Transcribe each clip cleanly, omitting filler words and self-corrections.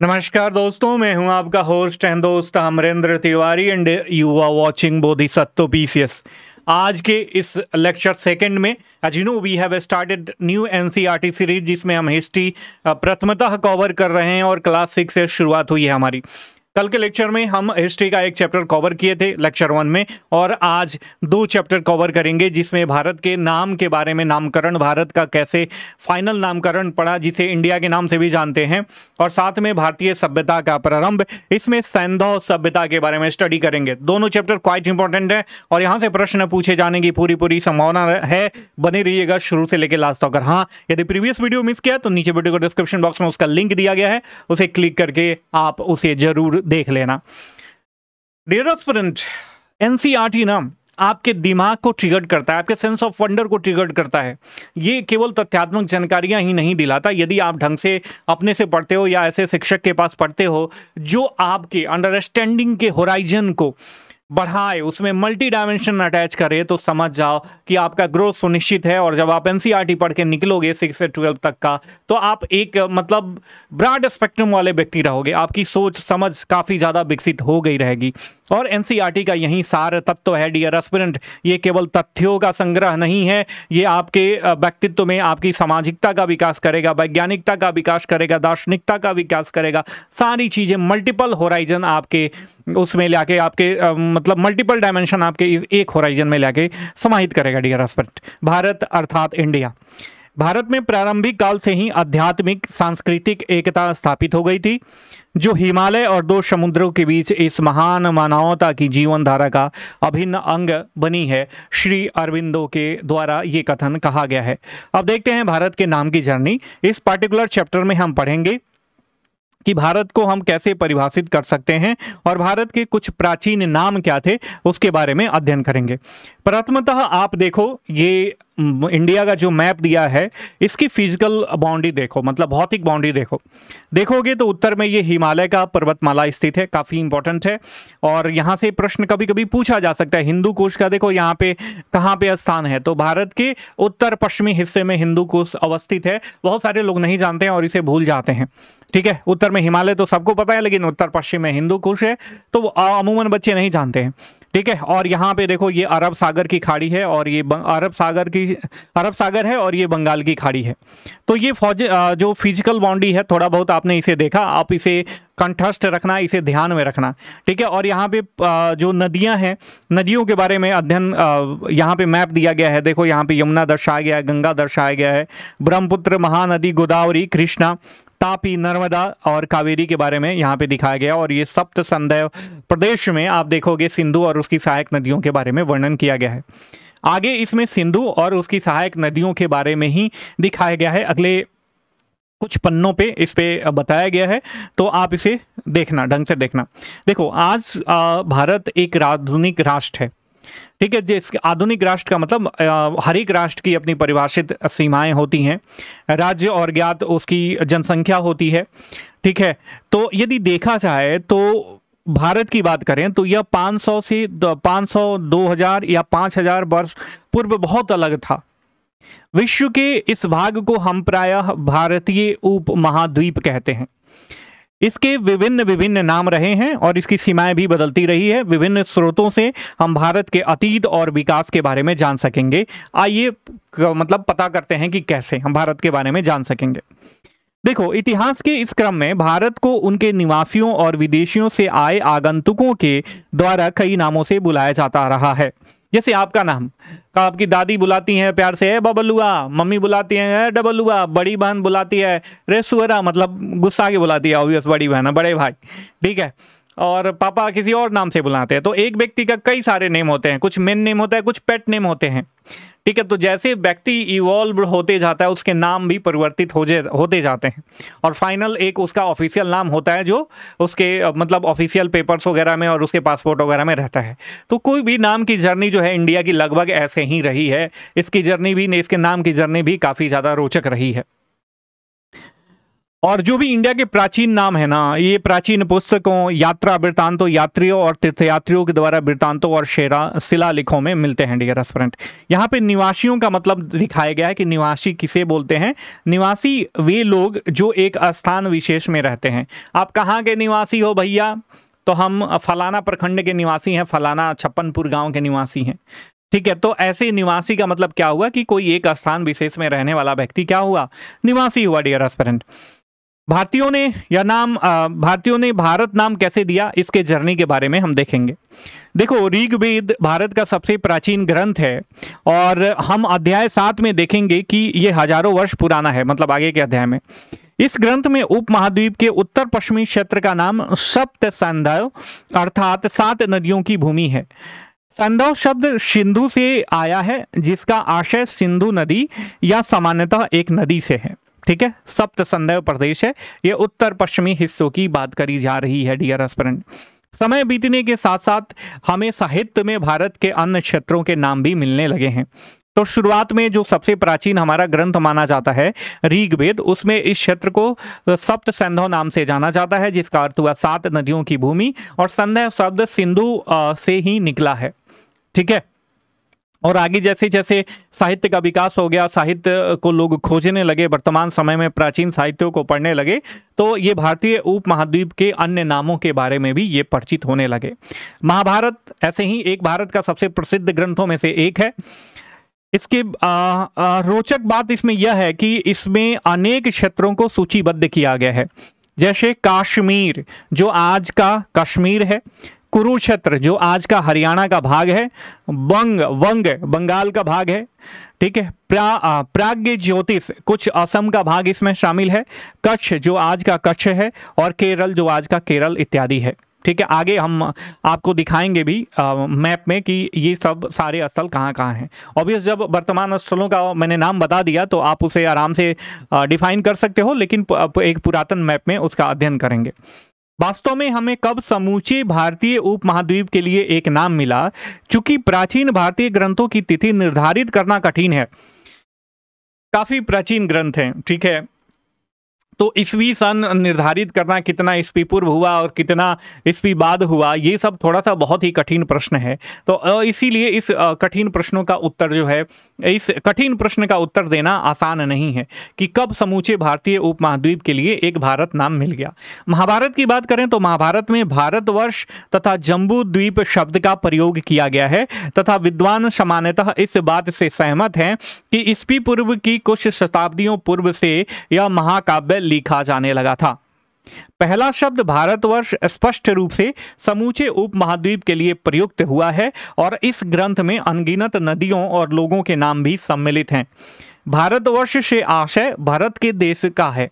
नमस्कार दोस्तों, मैं हूं आपका होस्ट एंड दोस्त Amarendra Tiwari and you are watching Bodhisattva PCS. आज के इस लेक्चर सेकंड में as you know we have started new NCERT series जिसमें हम हिस्ट्री प्रथमतः कवर कर रहे हैं और क्लास 6 से शुरुआत हुई है हमारी। कल के लेक्चर में हम हिस्ट्री का एक चैप्टर कवर किए थे लेक्चर 1 में, और आज 2 चैप्टर कवर करेंगे जिसमें भारत के नाम के बारे में, नामकरण, भारत का कैसे फाइनल नामकरण पड़ा जिसे इंडिया के नाम से भी जानते हैं, और साथ में भारतीय सभ्यता का प्रारंभ, इसमें सैंधव सभ्यता के बारे में स्टडी करेंगे। दोनों चैप्टर क्वाइट इंपॉर्टेंट है और यहाँ से प्रश्न पूछे जाने की पूरी संभावना है। बने रहिएगा शुरू से लेकर लास्ट तक। हाँ, यदि प्रीवियस वीडियो मिस किया तो नीचे वीडियो को डिस्क्रिप्शन बॉक्स में उसका लिंक दिया गया है, उसे क्लिक करके आप उसे जरूर देख लेना। डियर एस्पिरेंट, एनसीईआरटी ना आपके दिमाग को ट्रिगर करता है, आपके सेंस ऑफ वंडर को ट्रिगर करता है। ये केवल तथ्यात्मक जानकारियां ही नहीं दिलाता। यदि आप ढंग से अपने से पढ़ते हो या ऐसे शिक्षक के पास पढ़ते हो जो आपके अंडरस्टैंडिंग के होराइजन को बढ़ाए, उसमें मल्टी डायमेंशन अटैच करे, तो समझ जाओ कि आपका ग्रोथ सुनिश्चित है। और जब आप एनसीईआरटी पढ़ के निकलोगे 6 से 12 तक का, तो आप एक मतलब ब्रॉड स्पेक्ट्रम वाले व्यक्ति रहोगे। आपकी सोच समझ काफ़ी ज़्यादा विकसित हो गई रहेगी। और एनसीईआरटी का यही सार तत्व है डियर एस्पिरेंट। ये केवल तथ्यों का संग्रह नहीं है, ये आपके व्यक्तित्व में आपकी सामाजिकता का विकास करेगा, वैज्ञानिकता का विकास करेगा, दार्शनिकता का विकास करेगा। सारी चीज़ें मल्टीपल होराइजन आपके उसमें लाके, आपके मतलब मल्टीपल डायमेंशन आपके इस एक होराइजन में लाके समाहित करेगा डियर एस्पिरेंट। भारत अर्थात इंडिया। भारत में प्रारंभिक काल से ही आध्यात्मिक सांस्कृतिक एकता स्थापित हो गई थी, जो हिमालय और 2 समुद्रों के बीच इस महान मानवता की जीवन धारा का अभिन्न अंग बनी है। श्री अरविंदो के द्वारा ये कथन कहा गया है। अब देखते हैं भारत के नाम की जर्नी। इस पर्टिकुलर चैप्टर में हम पढ़ेंगे कि भारत को हम कैसे परिभाषित कर सकते हैं और भारत के कुछ प्राचीन नाम क्या थे उसके बारे में अध्ययन करेंगे। प्रथमतः आप देखो, ये इंडिया का जो मैप दिया है इसकी फिजिकल बाउंड्री देखो, मतलब भौतिक बाउंड्री देखोगे तो उत्तर में ये हिमालय का पर्वतमाला स्थित है, काफ़ी इंपॉर्टेंट है। और यहाँ से प्रश्न कभी कभी पूछा जा सकता है, हिंदू कुश का देखो यहाँ पे कहाँ पे स्थान है, तो भारत के उत्तर पश्चिमी हिस्से में हिंदू कुश अवस्थित है। बहुत सारे लोग नहीं जानते हैं और इसे भूल जाते हैं। ठीक है, उत्तर में हिमालय तो सबको पता है, लेकिन उत्तर पश्चिम में हिंदू कुश है तो अमूमन बच्चे नहीं जानते हैं। ठीक है, और यहाँ पे देखो ये अरब सागर की खाड़ी है और ये अरब सागर है और ये बंगाल की खाड़ी है। तो ये जो फिजिकल बाउंड्री है, थोड़ा बहुत आपने इसे देखा, आप इसे कंठस्थ रखना, इसे ध्यान में रखना। ठीक है, और यहाँ पे जो नदियाँ हैं, नदियों के बारे में अध्ययन यहाँ पे मैप दिया गया है। देखो यहाँ पे यमुना दर्शाया गया है, गंगा दर्शाया गया है, ब्रह्मपुत्र, महानदी, गोदावरी, कृष्णा, तापी, नर्मदा और कावेरी के बारे में यहाँ पे दिखाया गया। और ये सप्त संदैव प्रदेश में आप देखोगे सिंधु और उसकी सहायक नदियों के बारे में वर्णन किया गया है। आगे इसमें सिंधु और उसकी सहायक नदियों के बारे में ही दिखाया गया है, अगले कुछ पन्नों पे इस पे बताया गया है, तो आप इसे देखना, ढंग से देखना। देखो आज भारत एक आधुनिक राष्ट्र है। ठीक है, जिस आधुनिक राष्ट्र का मतलब हर एक राष्ट्र की अपनी परिभाषित सीमाएं होती हैं, राज्य और ज्ञात उसकी जनसंख्या होती है। ठीक है, तो यदि देखा जाए तो भारत की बात करें तो यह 500, 2000 या 5000 वर्ष पूर्व बहुत अलग था। विश्व के इस भाग को हम प्रायः भारतीय उप महाद्वीप कहते हैं। इसके विभिन्न नाम रहे हैं और इसकी सीमाएं भी बदलती रही है। विभिन्न स्रोतों से हम भारत के अतीत और विकास के बारे में जान सकेंगे। आइए मतलब पता करते हैं कि कैसे हम भारत के बारे में जान सकेंगे। देखो, इतिहास के इस क्रम में भारत को उनके निवासियों और विदेशियों से आए आगंतुकों के द्वारा कई नामों से बुलाया जाता रहा है। जैसे आपका नाम का आपकी दादी बुलाती हैं प्यार से बबलुआ, मम्मी बुलाती हैं डबलुआ, बड़ी बहन बुलाती है रे सुअरा, मतलब गुस्सा के बुलाती है, ऑब्वियस बड़ी बहन है, बड़े भाई। ठीक है, और पापा किसी और नाम से बुलाते हैं। तो एक व्यक्ति का कई सारे नेम होते हैं, कुछ मेन नेम होता है, कुछ पेट नेम होते हैं। ठीक है, तो जैसे व्यक्ति इवॉल्व होते जाता है उसके नाम भी परिवर्तित होते जाते हैं और फाइनल एक उसका ऑफिशियल नाम होता है जो उसके मतलब ऑफिशियल पेपर्स वगैरह में और उसके पासपोर्ट वगैरह में रहता है। तो कोई भी नाम की जर्नी जो है इंडिया की लगभग ऐसे ही रही है। इसकी नाम की जर्नी भी काफ़ी ज़्यादा रोचक रही है। और जो भी इंडिया के प्राचीन नाम है ना, ये प्राचीन पुस्तकों, यात्रा वृत्तांतों, यात्रियों और तीर्थयात्रियों के द्वारा वृत्तांतों और शिलालेखों में मिलते हैं डियर एस्पिरेंट। यहाँ पे निवासियों का मतलब दिखाया गया है कि निवासी किसे बोलते हैं। निवासी वे लोग जो एक स्थान विशेष में रहते हैं। आप कहाँ के निवासी हो भैया? तो हम फलाना प्रखंड के निवासी हैं, फलाना छप्पनपुर गाँव के निवासी हैं। ठीक है, तो ऐसे निवासी का मतलब क्या हुआ कि कोई एक स्थान विशेष में रहने वाला व्यक्ति क्या हुआ? निवासी हुआ डियर एस्पिरेंट। भारतीयों ने भारत नाम कैसे दिया, इसके जर्नी के बारे में हम देखेंगे। देखो, ऋग्वेद भारत का सबसे प्राचीन ग्रंथ है और हम अध्याय 7 में देखेंगे कि ये हजारों वर्ष पुराना है, मतलब आगे के अध्याय में। इस ग्रंथ में उपमहाद्वीप के उत्तर पश्चिमी क्षेत्र का नाम सप्त सैंधव अर्थात 7 नदियों की भूमि है। सैंधव शब्द सिंधु से आया है, जिसका आशय सिंधु नदी या सामान्यतः एक नदी से है। ठीक है, सप्त सैंधव प्रदेश है, ये उत्तर पश्चिमी हिस्सों की बात करी जा रही है डियर एस्पिरेंट। समय बीतने के साथ साथ हमें साहित्य में भारत के अन्य क्षेत्रों के नाम भी मिलने लगे हैं। तो शुरुआत में जो सबसे प्राचीन हमारा ग्रंथ माना जाता है ऋग्वेद, उसमें इस क्षेत्र को सप्त सैंधव नाम से जाना जाता है, जिसका अर्थ हुआ 7 नदियों की भूमि, और सैंधव शब्द सिंधु से ही निकला है। ठीक है, और आगे जैसे जैसे साहित्य का विकास हो गया, साहित्य को लोग खोजने लगे, वर्तमान समय में प्राचीन साहित्यों को पढ़ने लगे, तो ये भारतीय उपमहाद्वीप के अन्य नामों के बारे में भी ये परिचित होने लगे। महाभारत ऐसे ही एक भारत का सबसे प्रसिद्ध ग्रंथों में से एक है। इसके रोचक बात इसमें यह है कि इसमें अनेक क्षेत्रों को सूचीबद्ध किया गया है, जैसे काश्मीर जो आज का कश्मीर है, कुरुक्षेत्र जो आज का हरियाणा का भाग है, वंग बंगाल का भाग है। ठीक है, प्राग्ञ ज्योतिष कुछ असम का भाग इसमें शामिल है, कच्छ जो आज का कच्छ है, और केरल जो आज का केरल इत्यादि है। ठीक है, आगे हम आपको दिखाएंगे भी मैप में कि ये सब सारे स्थल कहाँ कहाँ हैं। ऑब्वियस जब वर्तमान स्थलों का मैंने नाम बता दिया तो आप उसे आराम से डिफाइन कर सकते हो, लेकिन एक पुरातन मैप में उसका अध्ययन करेंगे। वास्तव में हमें कब समूचे भारतीय उपमहाद्वीप के लिए एक नाम मिला, चूंकि प्राचीन भारतीय ग्रंथों की तिथि निर्धारित करना कठिन है। काफी प्राचीन ग्रंथ हैं, ठीक है, तो ईस्वी सन निर्धारित करना कितना ईस्वी पूर्व हुआ और कितना ईस्वी बाद हुआ, ये सब थोड़ा सा बहुत ही कठिन प्रश्न है। तो इसीलिए इस कठिन प्रश्नों का उत्तर जो है, इस कठिन प्रश्न का उत्तर देना आसान नहीं है कि कब समूचे भारतीय उपमहाद्वीप के लिए एक भारत नाम मिल गया। महाभारत की बात करें तो महाभारत में भारतवर्ष तथा जम्बू द्वीप शब्द का प्रयोग किया गया है, तथा विद्वान सामान्यतः इस बात से सहमत हैं कि ईस्वी पूर्व की कुछ शताब्दियों पूर्व से यह महाकाव्य लिखा जाने लगा था। पहला शब्द भारतवर्ष स्पष्ट रूप से समूचे उपमहाद्वीप के लिए प्रयुक्त हुआ है और इस ग्रंथ में अनगिनत नदियों और लोगों के नाम भी सम्मिलित हैं। भारतवर्ष से आशय भारत के देश का है।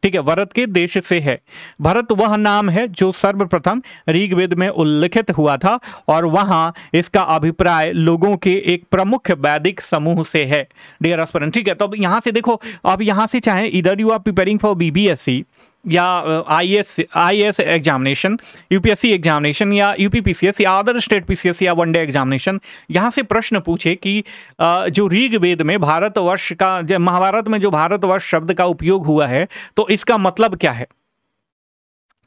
ठीक है, भारत के देश से है। भारत वह नाम है जो सर्वप्रथम ऋग्वेद में उल्लिखित हुआ था और वहां इसका अभिप्राय लोगों के एक प्रमुख वैदिक समूह से है डियर एस्पिरेंट। ठीक है, तो अब यहां से देखो, अब यहां से चाहे इधर you are preparing for BPSC या आईएएस एग्जामिनेशन, यूपीएससी एग्जामिनेशन या यूपीपीसीएस या अदर स्टेट पीसीएस या वनडे एग्जामिनेशन, यहाँ से प्रश्न पूछे कि जो ऋग्वेद में भारतवर्ष का, महाभारत में जो भारतवर्ष शब्द का उपयोग हुआ है तो इसका मतलब क्या है।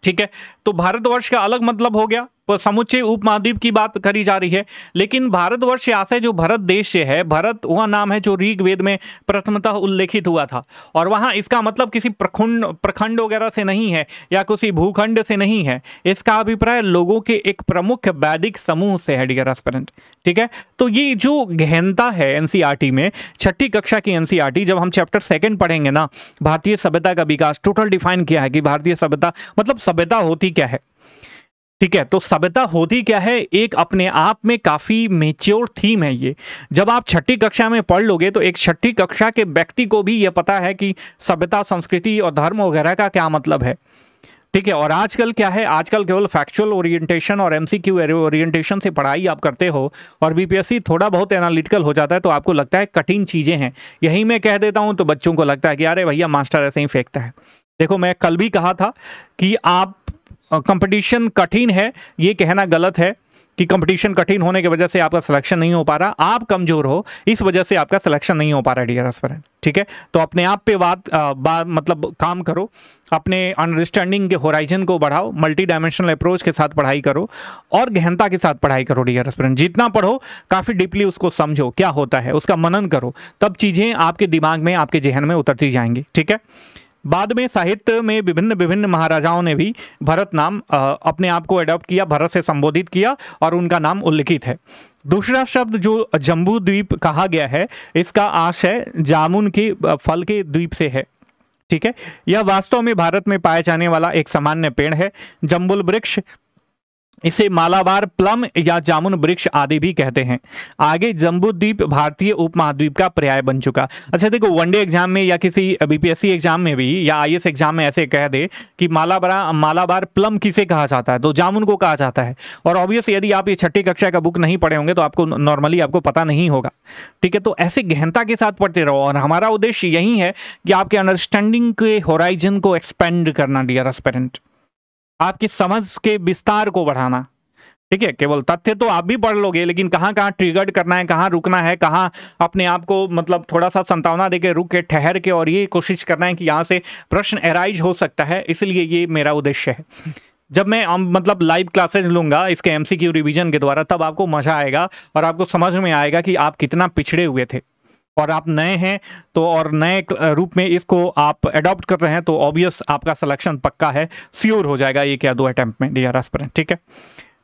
ठीक है, तो भारतवर्ष का अलग मतलब हो गया, समुच्चय उपमहाद्वीप की बात करी जा रही है, लेकिन भारतवर्ष से आशय जो भारत देश से है, भारत वह नाम है जो ऋग्वेद में प्रथमतः उल्लेखित हुआ था, और वहां इसका मतलब किसी प्रखंड वगैरह से नहीं है या किसी भूखंड से नहीं है, इसका अभिप्राय लोगों के एक प्रमुख वैदिक समूह से है डियर एस्पिरेंट। ठीक है, तो ये जो गहनता है एनसीईआरटी में, 6ठी कक्षा की एनसीईआरटी, जब हम चैप्टर 2 पढ़ेंगे ना, भारतीय सभ्यता का विकास, टोटल डिफाइन किया है कि भारतीय सभ्यता मतलब सभ्यता होती क्या है। ठीक है, तो सभ्यता होती क्या है, एक अपने आप में काफी मेच्योर थीम है ये। जब आप 6ठी कक्षा में पढ़ लोगे तो एक 6ठी कक्षा के व्यक्ति को भी ये पता है कि सभ्यता, संस्कृति और धर्म वगैरह का क्या मतलब है। ठीक है, और आजकल क्या है, आजकल केवल फैक्चुअल ओरिएंटेशन और एमसीक्यू ओरिएंटेशन से पढ़ाई आप करते हो और बीपीएससी थोड़ा बहुत एनालिटिकल हो जाता है तो आपको लगता है कठिन चीजें हैं। यही मैं कह देता हूं तो बच्चों को लगता है कि अरे भैया मास्टर ऐसे ही फेंकता है। देखो, मैं कल भी कहा था कि आप कंपटीशन कठिन है ये कहना गलत है। कि कंपटीशन कठिन होने की वजह से आपका सिलेक्शन नहीं हो पा रहा, आप कमजोर हो इस वजह से आपका सिलेक्शन नहीं हो पा रहा डियर एस्पिरेंट, ठीक है। तो अपने आप पे मतलब काम करो, अपने अंडरस्टैंडिंग के होराइजन को बढ़ाओ, मल्टी डायमेंशनल अप्रोच के साथ पढ़ाई करो और गहनता के साथ पढ़ाई करो डियर एस्पिरेंट। जितना पढ़ो काफ़ी डीपली उसको समझो क्या होता है, उसका मनन करो, तब चीज़ें आपके दिमाग में, आपके जहन में उतरती जाएंगी, ठीक है। बाद में साहित्य में विभिन्न विभिन्न महाराजाओं ने भी भरत नाम अपने आप को अडॉप्ट किया, भरत से संबोधित किया और उनका नाम उल्लिखित है। दूसरा शब्द जो जम्बू द्वीप कहा गया है, इसका आशय जामुन के फल के द्वीप से है, ठीक है। यह वास्तव में भारत में पाए जाने वाला एक सामान्य पेड़ है, जम्बुल वृक्ष, इसे मालाबार प्लम या जामुन वृक्ष आदि भी कहते हैं। आगे जम्बूद्वीप भारतीय उपमहाद्वीप का पर्याय बन चुका। अच्छा देखो, वनडे एग्जाम में या किसी बीपीएससी एग्जाम में भी या आईएएस एग्जाम में ऐसे कह दे कि मालाबार प्लम किसे कहा जाता है, तो जामुन को कहा जाता है। और ऑब्वियस यदि आप ये 6ठी कक्षा का बुक नहीं पढ़े होंगे तो आपको नॉर्मली आपको पता नहीं होगा, ठीक है। तो ऐसे गहनता के साथ पढ़ते रहो और हमारा उद्देश्य यही है कि आपके अंडरस्टैंडिंग के होराइजन को एक्सपेंड करना डियर एस्पिरेंट, आपकी समझ के विस्तार को बढ़ाना, ठीक है। केवल तथ्य तो आप भी पढ़ लोगे, लेकिन कहाँ कहाँ ट्रिगर्ड करना है, कहाँ रुकना है, कहाँ अपने आप को मतलब थोड़ा सा संतावना देके रुक के ठहर के और ये कोशिश करना है कि यहाँ से प्रश्न एराइज हो सकता है, इसलिए ये मेरा उद्देश्य है। जब मैं मतलब लाइव क्लासेज लूंगा इसके एमसीक्यू रिवीजन के द्वारा, तब आपको मजा आएगा और आपको समझ में आएगा कि आप कितना पिछड़े हुए थे और आप नए हैं तो, और नए रूप में इसको आप अडॉप्ट कर रहे हैं तो ऑब्वियस आपका सिलेक्शन पक्का है, श्योर हो जाएगा एक या 2 अटेम्प्ट में डियर एस्पिरेंट, ठीक है।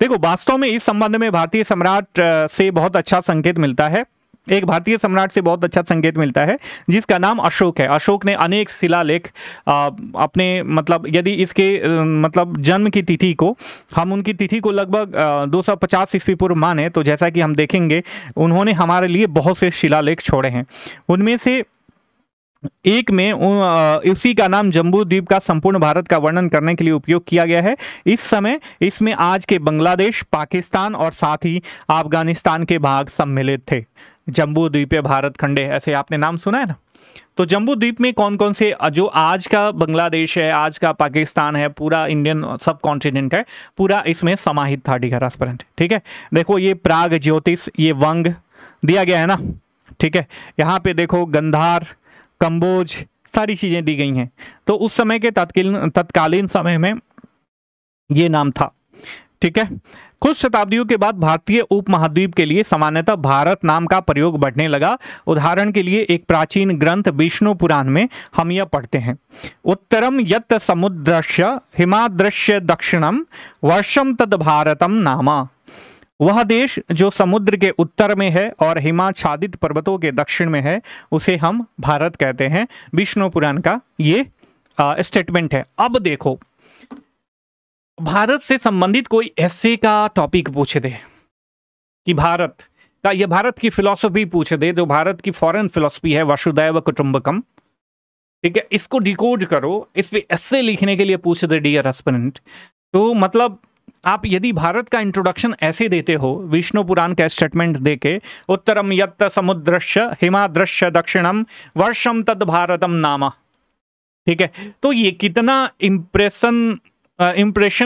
देखो वास्तव में इस संबंध में भारतीय सम्राट से बहुत अच्छा संकेत मिलता है, एक भारतीय सम्राट से बहुत अच्छा संकेत मिलता है जिसका नाम अशोक है। अशोक ने अनेक शिलालेख अपने मतलब यदि इसके मतलब जन्म की तिथि को हम उनकी तिथि को लगभग 250 ईस्वी पूर्व माने तो जैसा कि हम देखेंगे उन्होंने हमारे लिए बहुत से शिलालेख छोड़े हैं। उनमें से एक में इसी का नाम जम्बू द्वीप का संपूर्ण भारत का वर्णन करने के लिए उपयोग किया गया है। इस समय इसमें आज के बांग्लादेश, पाकिस्तान और साथ ही अफगानिस्तान के भाग सम्मिलित थे। जम्बू द्वीप भारत खंडे, ऐसे आपने नाम सुना है ना। तो जम्बू द्वीप में कौन कौन से, जो आज का बांग्लादेश है, आज का पाकिस्तान है, पूरा इंडियन सब कॉन्टिनेंट है, पूरा इसमें समाहित था डियर एस्पिरेंट, ठीक है। देखो ये प्राग ज्योतिष, ये वंग दिया गया है ना, ठीक है। यहाँ पे देखो गंधार, कंबोज, सारी चीजें दी गई हैं। तो उस समय के तत्कालीन समय में ये नाम था, ठीक है। कुछ शताब्दियों के बाद भारतीय उपमहाद्वीप के लिए सामान्यतः भारत नाम का प्रयोग बढ़ने लगा। उदाहरण के लिए एक प्राचीन ग्रंथ विष्णु पुराण में हम यह पढ़ते हैं, उत्तरम यत् समुद्रस्य हिमाद्रस्य दक्षिणम वर्षम तद भारतम नामा। वह देश जो समुद्र के उत्तर में है और हिमाच्छादित पर्वतों के दक्षिण में है उसे हम भारत कहते हैं। विष्णु पुराण का ये स्टेटमेंट है। अब देखो, भारत से संबंधित कोई ऐसे का टॉपिक पूछ दे कि भारत का, ये भारत की फिलॉसफी पूछ दे, जो भारत की फॉरेन फिलॉसफी है वसुधैव कुटुंबकम, ठीक है, इसको डिकोड करो, इस पे ऐसे लिखने के लिए पूछ दे डियर एस्पिरेंट, तो मतलब आप यदि भारत का इंट्रोडक्शन ऐसे देते हो विष्णु पुराण का स्टेटमेंट देके, उत्तरम यत् समुद्रस्य हिमाद्रस्य दक्षिणम वर्षम तद भारतम नामा, ठीक है, तो ये कितना इंप्रेशन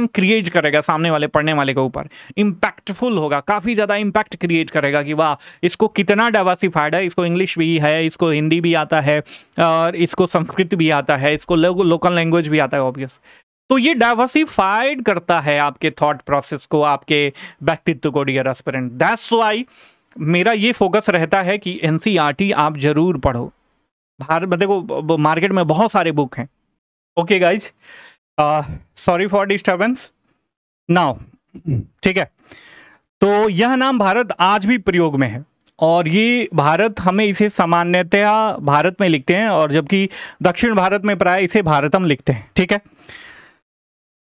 क्रिएट करेगा सामने वाले पढ़ने वाले के ऊपर, इम्पैक्टफुल होगा, काफ़ी ज़्यादा इम्पैक्ट क्रिएट करेगा कि वाह इसको कितना डाइवर्सिफाइड है, इसको इंग्लिश भी है, इसको हिंदी भी आता है और इसको संस्कृत भी आता है, इसको लोकल लैंग्वेज भी आता है ऑब्वियस। तो ये डाइवर्सिफाइड करता है आपके थॉट प्रोसेस को, आपके व्यक्तित्व को डियर एस्पिरेंट। दैट्स व्हाई मेरा ये फोकस रहता है कि एनसीईआरटी आप जरूर पढ़ो। भारत में देखो मार्केट में बहुत सारे बुक हैं। Okay guys, sorry for disturbance now, ठीक है। तो यह नाम भारत आज भी प्रयोग में है और ये भारत, हमें इसे सामान्यतया भारत में लिखते हैं और जबकि दक्षिण भारत में प्राय इसे भारतम लिखते हैं, ठीक है।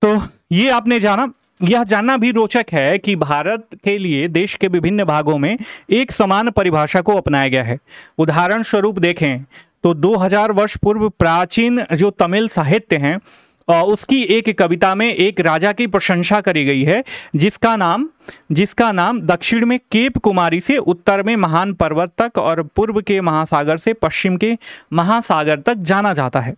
तो ये आपने जाना। यह जानना भी रोचक है कि भारत के लिए देश के विभिन्न भागों में एक समान परिभाषा को अपनाया गया है। उदाहरण स्वरूप देखें तो 2000 वर्ष पूर्व प्राचीन जो तमिल साहित्य हैं उसकी एक कविता में एक राजा की प्रशंसा करी गई है जिसका नाम दक्षिण में केप कुमारी से उत्तर में महान पर्वत तक और पूर्व के महासागर से पश्चिम के महासागर तक जाना जाता है।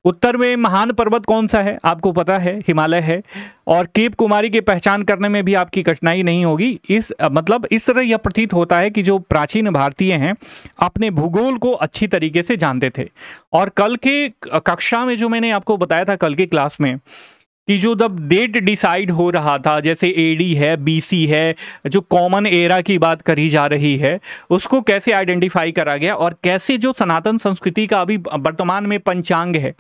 उत्तर में महान पर्वत कौन सा है? आपको पता है, हिमालय है। और केप कुमारी की पहचान करने में भी आपकी कठिनाई नहीं होगी। इस तरह यह प्रतीत होता है कि जो प्राचीन भारतीय हैं अपने भूगोल को अच्छी तरीके से जानते थे। और कल के कक्षा में जो मैंने आपको बताया था, कल की क्लास में, कि जो जब डेट डिसाइड हो रहा था, जैसे एडी है, बीसी है, जो कॉमन एरा की बात करी जा रही है, उसको कैसे आइडेंटिफाई करा गया और कैसे जो सनातन संस्कृति का अभी वर्तमान में पंचांग है,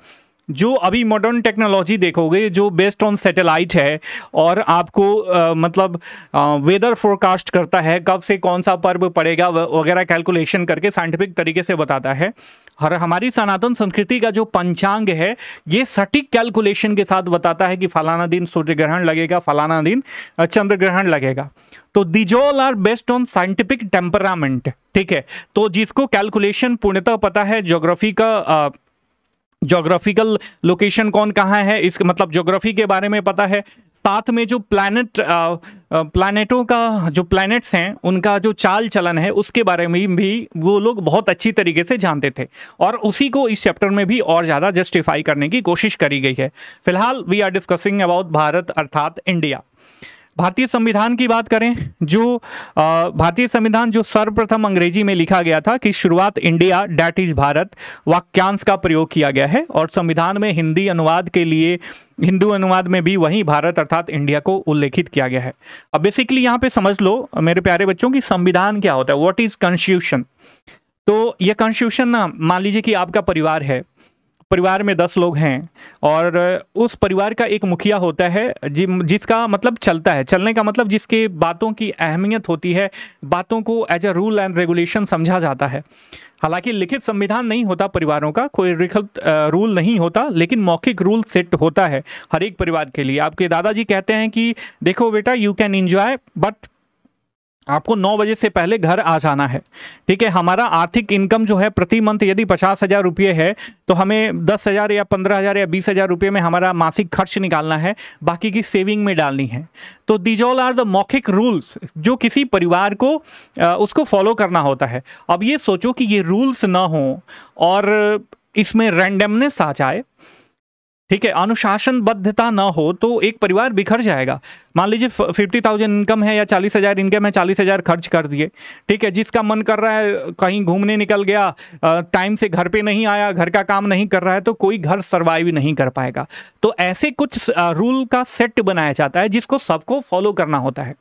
जो अभी मॉडर्न टेक्नोलॉजी देखोगे जो बेस्ड ऑन सैटेलाइट है और आपको वेदर फोरकास्ट करता है, कब से कौन सा पर्व पड़ेगा वगैरह कैलकुलेशन करके साइंटिफिक तरीके से बताता है। और हमारी सनातन संस्कृति का जो पंचांग है ये सटीक कैलकुलेशन के साथ बताता है कि फलाना दिन सूर्य ग्रहण लगेगा, फलाना दिन चंद्र ग्रहण लगेगा। तो these all are based on scientific temperament, ठीक है। तो जिसको कैलकुलेशन पूर्णतः पता है, ज्योग्राफिकल लोकेशन कौन कहाँ है, इस ज्योग्राफी के बारे में पता है, साथ में जो प्लैनेटों का जो प्लैनेट्स हैं उनका जो चाल चलन है उसके बारे में भी वो लोग बहुत अच्छी तरीके से जानते थे। और उसी को इस चैप्टर में भी और ज़्यादा जस्टिफाई करने की कोशिश करी गई है। फिलहाल we are discussing about Bharat अर्थात इंडिया। भारतीय संविधान की बात करें, जो भारतीय संविधान जो सर्वप्रथम अंग्रेजी में लिखा गया था कि शुरुआत इंडिया डैट इज भारत वाक्यांश का प्रयोग किया गया है। और संविधान में हिंदी अनुवाद के लिए हिंदू अनुवाद में भी वही भारत अर्थात इंडिया को उल्लेखित किया गया है। अब बेसिकली यहाँ पे समझ लो मेरे प्यारे बच्चों कि संविधान क्या होता है, व्हाट इज कॉन्स्टिट्यूशन। तो ये कॉन्स्टिट्यूशन ना, मान लीजिए कि आपका परिवार है, परिवार में 10 लोग हैं और उस परिवार का एक मुखिया होता है जिसका चलता है, चलने का जिसके बातों की अहमियत होती है, बातों को as a rule and regulation समझा जाता है। हालांकि लिखित संविधान नहीं होता परिवारों का, कोई लिखित रूल नहीं होता, लेकिन मौखिक रूल सेट होता है हर एक परिवार के लिए। आपके दादाजी कहते हैं कि देखो बेटा, यू कैन एंजॉय बट आपको 9 बजे से पहले घर आ जाना है, ठीक है। हमारा आर्थिक इनकम जो है प्रति मंथ यदि 50,000 रुपये है तो हमें 10,000 या 15,000 या 20,000 रुपये में हमारा मासिक खर्च निकालना है, बाकी की सेविंग में डालनी है। तो दीज ऑल आर द मौखिक रूल्स जो किसी परिवार को उसको फॉलो करना होता है। अब ये सोचो कि ये रूल्स ना हो और इसमें रैंडमनेस आ जाए, ठीक है, अनुशासनबद्धता ना हो, तो एक परिवार बिखर जाएगा। मान लीजिए 50,000 इनकम है या 40,000 इनकम है, 40,000 खर्च कर दिए, ठीक है। जिसका मन कर रहा है कहीं घूमने निकल गया, टाइम से घर पे नहीं आया, घर का काम नहीं कर रहा है, तो कोई घर सर्वाइव नहीं कर पाएगा। तो ऐसे कुछ रूल का सेट बनाया जाता है जिसको सबको फॉलो करना होता है।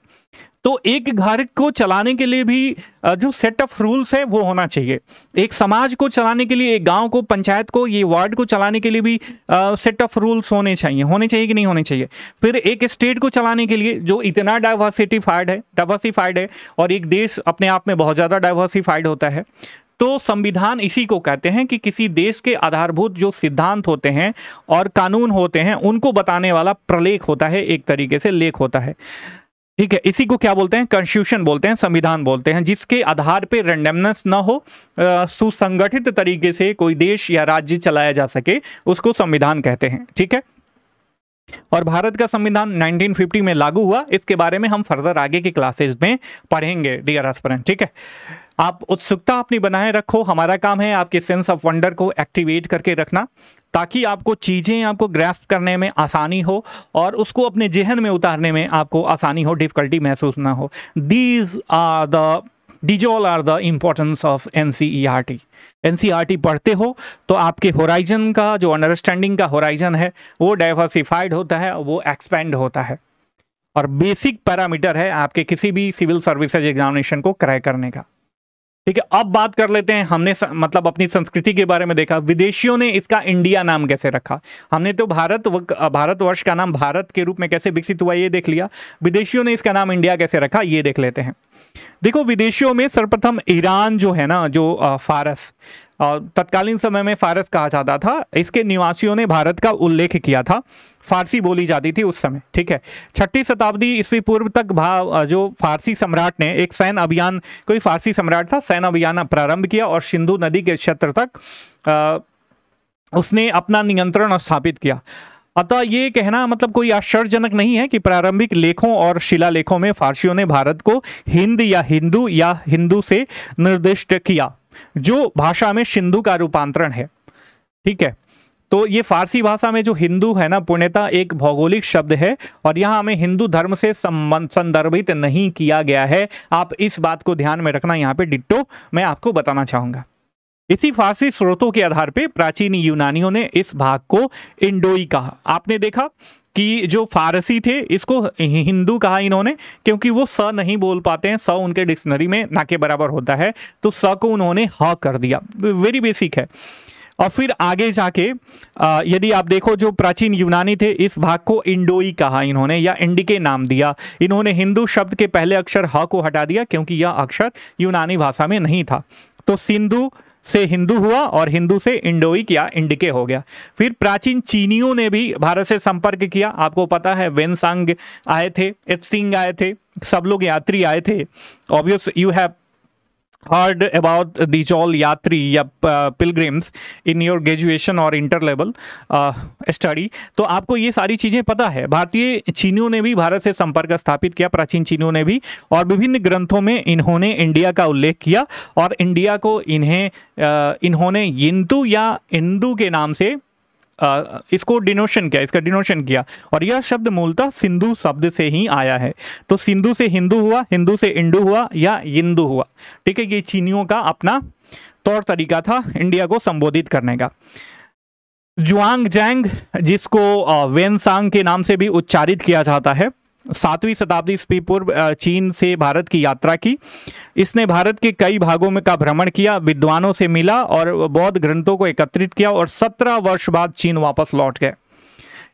तो एक घर को चलाने के लिए भी जो सेट ऑफ रूल्स है वो होना चाहिए। एक समाज को चलाने के लिए, एक गांव को, पंचायत को, ये वार्ड को चलाने के लिए भी सेट ऑफ रूल्स होने चाहिए कि नहीं होने चाहिए। फिर एक स्टेट को चलाने के लिए जो इतना डाइवर्सिफाइड है और एक देश अपने आप में बहुत ज़्यादा डाइवर्सिफाइड होता है। तो संविधान इसी को कहते हैं कि किसी देश के आधारभूत जो सिद्धांत होते हैं और कानून होते हैं उनको बताने वाला प्रलेख होता है, एक तरीके से लेख होता है, ठीक है। इसी को क्या बोलते हैं? कॉन्स्टिट्यूशन बोलते हैं, संविधान बोलते हैं, जिसके आधार पे रैंडमनेस ना हो, सुसंगठित तरीके से कोई देश या राज्य चलाया जा सके, उसको संविधान कहते हैं, ठीक है। और भारत का संविधान 1950 में लागू हुआ। इसके बारे में हम फर्दर आगे की क्लासेस में पढ़ेंगे डियर एस्पिरेंट, ठीक है। आप उत्सुकता अपनी बनाए रखो, हमारा काम है आपके सेंस ऑफ वंडर को एक्टिवेट करके रखना, ताकि आपको चीज़ें आपको ग्रैस्प करने में आसानी हो और उसको अपने जेहन में उतारने में आपको आसानी हो, डिफिकल्टी महसूस ना हो। These all are the importance of NCERT। NCERT पढ़ते हो तो आपके होराइजन का जो अंडरस्टैंडिंग का होराइजन है वो डाइवर्सिफाइड होता है, वो एक्सपेंड होता है और बेसिक पैरामीटर है आपके किसी भी सिविल सर्विसेज एग्जामिनेशन को क्रैक करने का, ठीक है। अब बात कर लेते हैं, हमने अपनी संस्कृति के बारे में देखा, विदेशियों ने इसका इंडिया नाम कैसे रखा। हमने तो भारतवर्ष का नाम भारत के रूप में कैसे विकसित हुआ ये देख लिया, विदेशियों ने इसका नाम इंडिया कैसे रखा ये देख लेते हैं। देखो, विदेशियों में सर्वप्रथम ईरान जो है ना, जो फारस, तत्कालीन समय में फारस कहा जाता था, इसके निवासियों ने भारत का उल्लेख किया था। फारसी बोली जाती थी उस समय, ठीक है। 6वीं शताब्दी ईस्वी पूर्व तक जो फारसी सम्राट ने एक सैन्य अभियान, कोई फारसी सम्राट था, सैन्य अभियान प्रारंभ किया और सिंधु नदी के क्षेत्र तक उसने अपना नियंत्रण स्थापित किया। अतः ये कहना कोई आश्चर्यजनक नहीं है कि प्रारंभिक लेखों और शिलालेखों में फारसियों ने भारत को हिंद या हिंदू से निर्दिष्ट किया, जो भाषा में सिंधु का रूपांतरण है, ठीक है। तो ये फारसी भाषा में जो हिंदू है ना पूर्णतः एक भौगोलिक शब्द है और यहाँ हमें हिंदू धर्म से संदर्भित नहीं किया गया है। आप इस बात को ध्यान में रखना, यहाँ पे डिट्टो मैं आपको बताना चाहूंगा। इसी फारसी स्रोतों के आधार पे प्राचीन यूनानियों ने इस भाग को इंडोई कहा। आपने देखा कि जो फारसी थे इसको हिंदू कहा इन्होंने, क्योंकि वो स नहीं बोल पाते हैं, स उनके डिक्शनरी में ना के बराबर होता है, तो स को उन्होंने ह कर दिया। वेरी बेसिक है। और फिर आगे जाके यदि आप देखो जो प्राचीन यूनानी थे इस भाग को इंडोई कहा इन्होंने, या इंडिके नाम दिया इन्होंने। हिंदू शब्द के पहले अक्षर ह को हटा दिया क्योंकि यह अक्षर यूनानी भाषा में नहीं था। तो सिंधु से हिंदू हुआ और हिंदू से इंडोई किया, इंडिके हो गया। फिर प्राचीन चीनियों ने भी भारत से संपर्क किया। आपको पता है वेनसांग आए थे, इत्सिंग आए थे, सब लोग यात्री आए थे। Obvious you have heard about these all यात्री या पिलग्रिम्स इन योर ग्रेजुएशन और इंटर लेवल स्टडी, तो आपको ये सारी चीज़ें पता है। भारतीय चीनियों ने भी भारत से संपर्क स्थापित किया, प्राचीन चीनियों ने भी, और विभिन्न ग्रंथों में इन्होंने इंडिया का उल्लेख किया और इंडिया को इन्होंने यिंतु या इंदु के नाम से इसको डिनोशन किया, इसका डिनोशन किया। और यह शब्द मूलतः सिंधु शब्द से ही आया है। तो सिंधु से हिंदू हुआ, हिंदू से इंडू हुआ या यिंदु हुआ। ठीक है, ये चीनियों का अपना तौर तरीका था इंडिया को संबोधित करने का। जुआंग जैंग, जिसको वेनसांग के नाम से भी उच्चारित किया जाता है, 7वीं शताब्दी ईस्वी पूर्व चीन से भारत की यात्रा की। इसने भारत के कई भागों में का भ्रमण किया, विद्वानों से मिला और बौद्ध ग्रंथों को एकत्रित किया और 17 वर्ष बाद चीन वापस लौट गए।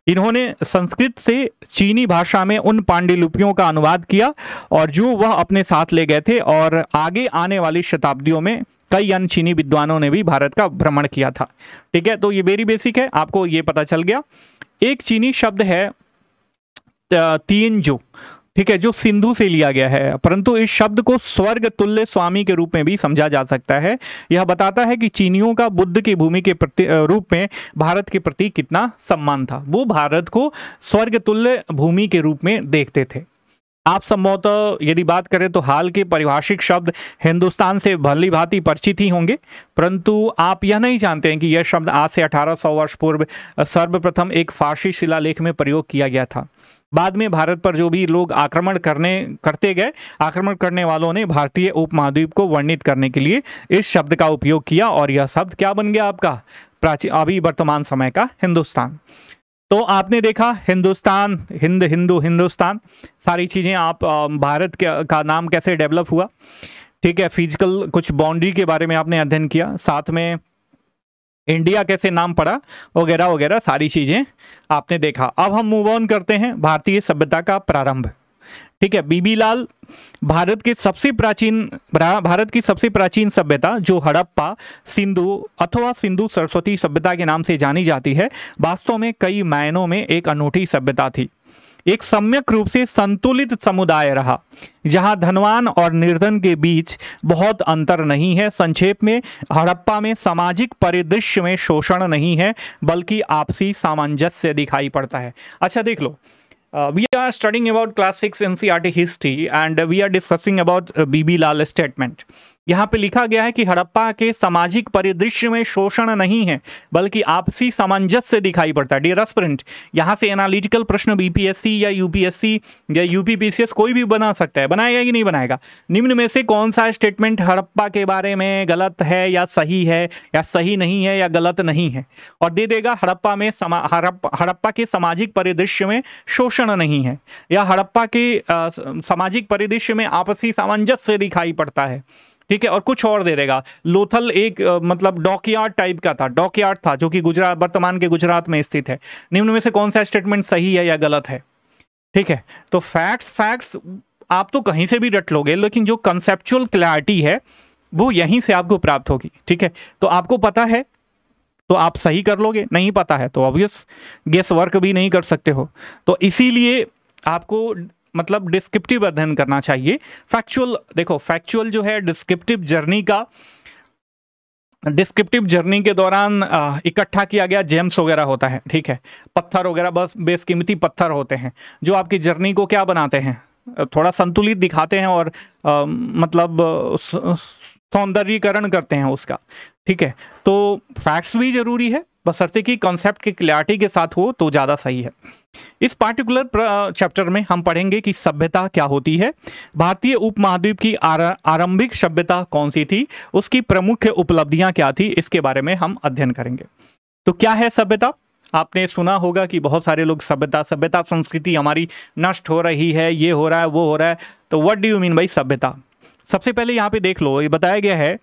इन्होंने संस्कृत से चीनी भाषा में उन पांडुलिपियों का अनुवाद किया और जो वह अपने साथ ले गए थे, और आगे आने वाली शताब्दियों में कई अन्य चीनी विद्वानों ने भी भारत का भ्रमण किया था। ठीक है, तो ये वेरी बेसिक है, आपको ये पता चल गया। एक चीनी शब्द है तिएनजू, ठीक है, जो सिंधु से लिया गया है, परंतु इस शब्द को स्वर्ग तुल्य स्वामी के रूप में भी समझा जा सकता है। यह बताता है कि चीनियों का बुद्ध की भूमि के रूप में भारत के प्रति कितना सम्मान था। वो भारत को स्वर्ग तुल्य भूमि के रूप में देखते थे। आप संभवतः यदि बात करें तो हाल के पारिभाषिक शब्द हिंदुस्तान से भली भांति परिचित ही होंगे, परंतु आप यह नहीं जानते हैं कि यह शब्द आज से 1800 वर्ष पूर्व सर्वप्रथम एक फारसी शिलालेख में प्रयोग किया गया था। बाद में भारत पर जो भी लोग आक्रमण करते गए, आक्रमण करने वालों ने भारतीय उपमहाद्वीप को वर्णित करने के लिए इस शब्द का उपयोग किया और यह शब्द क्या बन गया आपका प्राचीन अभी वर्तमान समय का हिंदुस्तान। तो आपने देखा हिंदुस्तान, हिंद, हिंदू, हिंदुस्तान, सारी चीज़ें आप भारत का नाम कैसे डेवलप हुआ। ठीक है, फिजिकल कुछ बाउंड्री के बारे में आपने अध्ययन किया, साथ में इंडिया कैसे नाम पड़ा वगैरह वगैरह सारी चीज़ें आपने देखा। अब हम मूव ऑन करते हैं भारतीय सभ्यता का प्रारंभ। ठीक है, बीबी लाल, भारत की सबसे प्राचीन सभ्यता जो हड़प्पा, सिंधु अथवा सिंधु सरस्वती सभ्यता के नाम से जानी जाती है, वास्तव में कई मायनों में एक अनूठी सभ्यता थी। एक सम्यक रूप से संतुलित समुदाय रहा जहां धनवान और निर्धन के बीच बहुत अंतर नहीं है। संक्षेप में, हड़प्पा में सामाजिक परिदृश्य में शोषण नहीं है बल्कि आपसी सामंजस्य दिखाई पड़ता है। अच्छा देख लो, we are studying about class 6 NCERT history and we are discussing about Bibi Lal statement। यहाँ पे लिखा गया है कि हड़प्पा के सामाजिक परिदृश्य में शोषण नहीं है बल्कि आपसी सामंजस्य दिखाई पड़ता है। डियर एस्पिरेंट, यहाँ से एनालिटिकल प्रश्न बीपीएससी या यूपीएससी या यूपीपीसीएस कोई भी बना सकता है। बनाएगा कि नहीं बनाएगा? निम्न में से कौन सा स्टेटमेंट हड़प्पा के बारे में गलत है या सही है, या सही नहीं है या गलत नहीं है, और दे देगा हड़प्पा के सामाजिक परिदृश्य में शोषण नहीं है, या हड़प्पा के सामाजिक परिदृश्य में आपसी सामंजस्य दिखाई पड़ता है। ठीक है, और कुछ और दे देगा। लोथल एक मतलब डॉकयार्ड टाइप का था, डॉकयार्ड था जो कि गुजरात, वर्तमान के गुजरात में स्थित है। निम्न में से कौन सा स्टेटमेंट सही है या गलत है? ठीक है, तो फैक्ट्स आप तो कहीं से भी रट लोगे, लेकिन जो कंसेप्चुअल क्लैरिटी है वो यहीं से आपको प्राप्त होगी। ठीक है, तो आपको पता है तो आप सही कर लोगे, नहीं पता है तो ऑब्वियस गेस वर्क भी नहीं कर सकते हो। तो इसीलिए आपको मतलब डिस्क्रिप्टिव अध्ययन करना चाहिए। फैक्चुअल देखो, फैक्चुअल जो है डिस्क्रिप्टिव जर्नी के दौरान इकट्ठा किया गया जेम्स वगैरह होता है। ठीक है, पत्थर वगैरह, बस बेशकीमती पत्थर होते हैं जो आपकी जर्नी को क्या बनाते हैं, थोड़ा संतुलित दिखाते हैं और मतलब सौंदर्यीकरण करते हैं उसका। ठीक है, तो फैक्ट्स भी जरूरी है बशर्ते कि कॉन्सेप्ट की क्लैरिटी के साथ हो तो ज़्यादा सही है। इस पार्टिकुलर चैप्टर में हम पढ़ेंगे कि सभ्यता क्या होती है, भारतीय उपमहाद्वीप की आरंभिक सभ्यता कौन सी थी, उसकी प्रमुख उपलब्धियां क्या थी, इसके बारे में हम अध्ययन करेंगे। तो क्या है सभ्यता? आपने सुना होगा कि बहुत सारे लोग सभ्यता संस्कृति हमारी नष्ट हो रही है, ये हो रहा है, वो हो रहा है। तो what do you mean by सभ्यता? सबसे पहले यहाँ पे देख लो, ये बताया गया है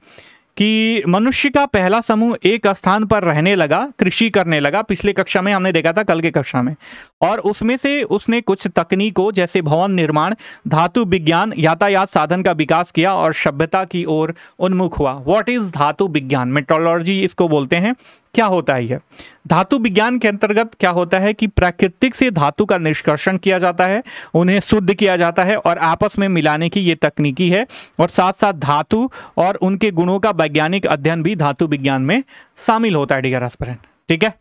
कि मनुष्य का पहला समूह एक स्थान पर रहने लगा, कृषि करने लगा। पिछले कक्षा में हमने देखा था, कल के कक्षा में। और उसमें से उसने कुछ तकनीकों जैसे भवन निर्माण, धातु विज्ञान, यातायात साधन का विकास किया और सभ्यता की ओर उन्मुख हुआ। व्हाट इज धातु विज्ञान? मेट्रोलॉजी इसको बोलते हैं। क्या होता है यह? धातु विज्ञान के अंतर्गत क्या होता है कि प्राकृतिक से धातु का निष्कर्षण किया जाता है, उन्हें शुद्ध किया जाता है और आपस में मिलाने की ये तकनीकी है। और साथ साथ धातु और उनके गुणों का वैज्ञानिक अध्ययन भी धातु विज्ञान में शामिल होता है डियर एस्पिरेंट। ठीक है,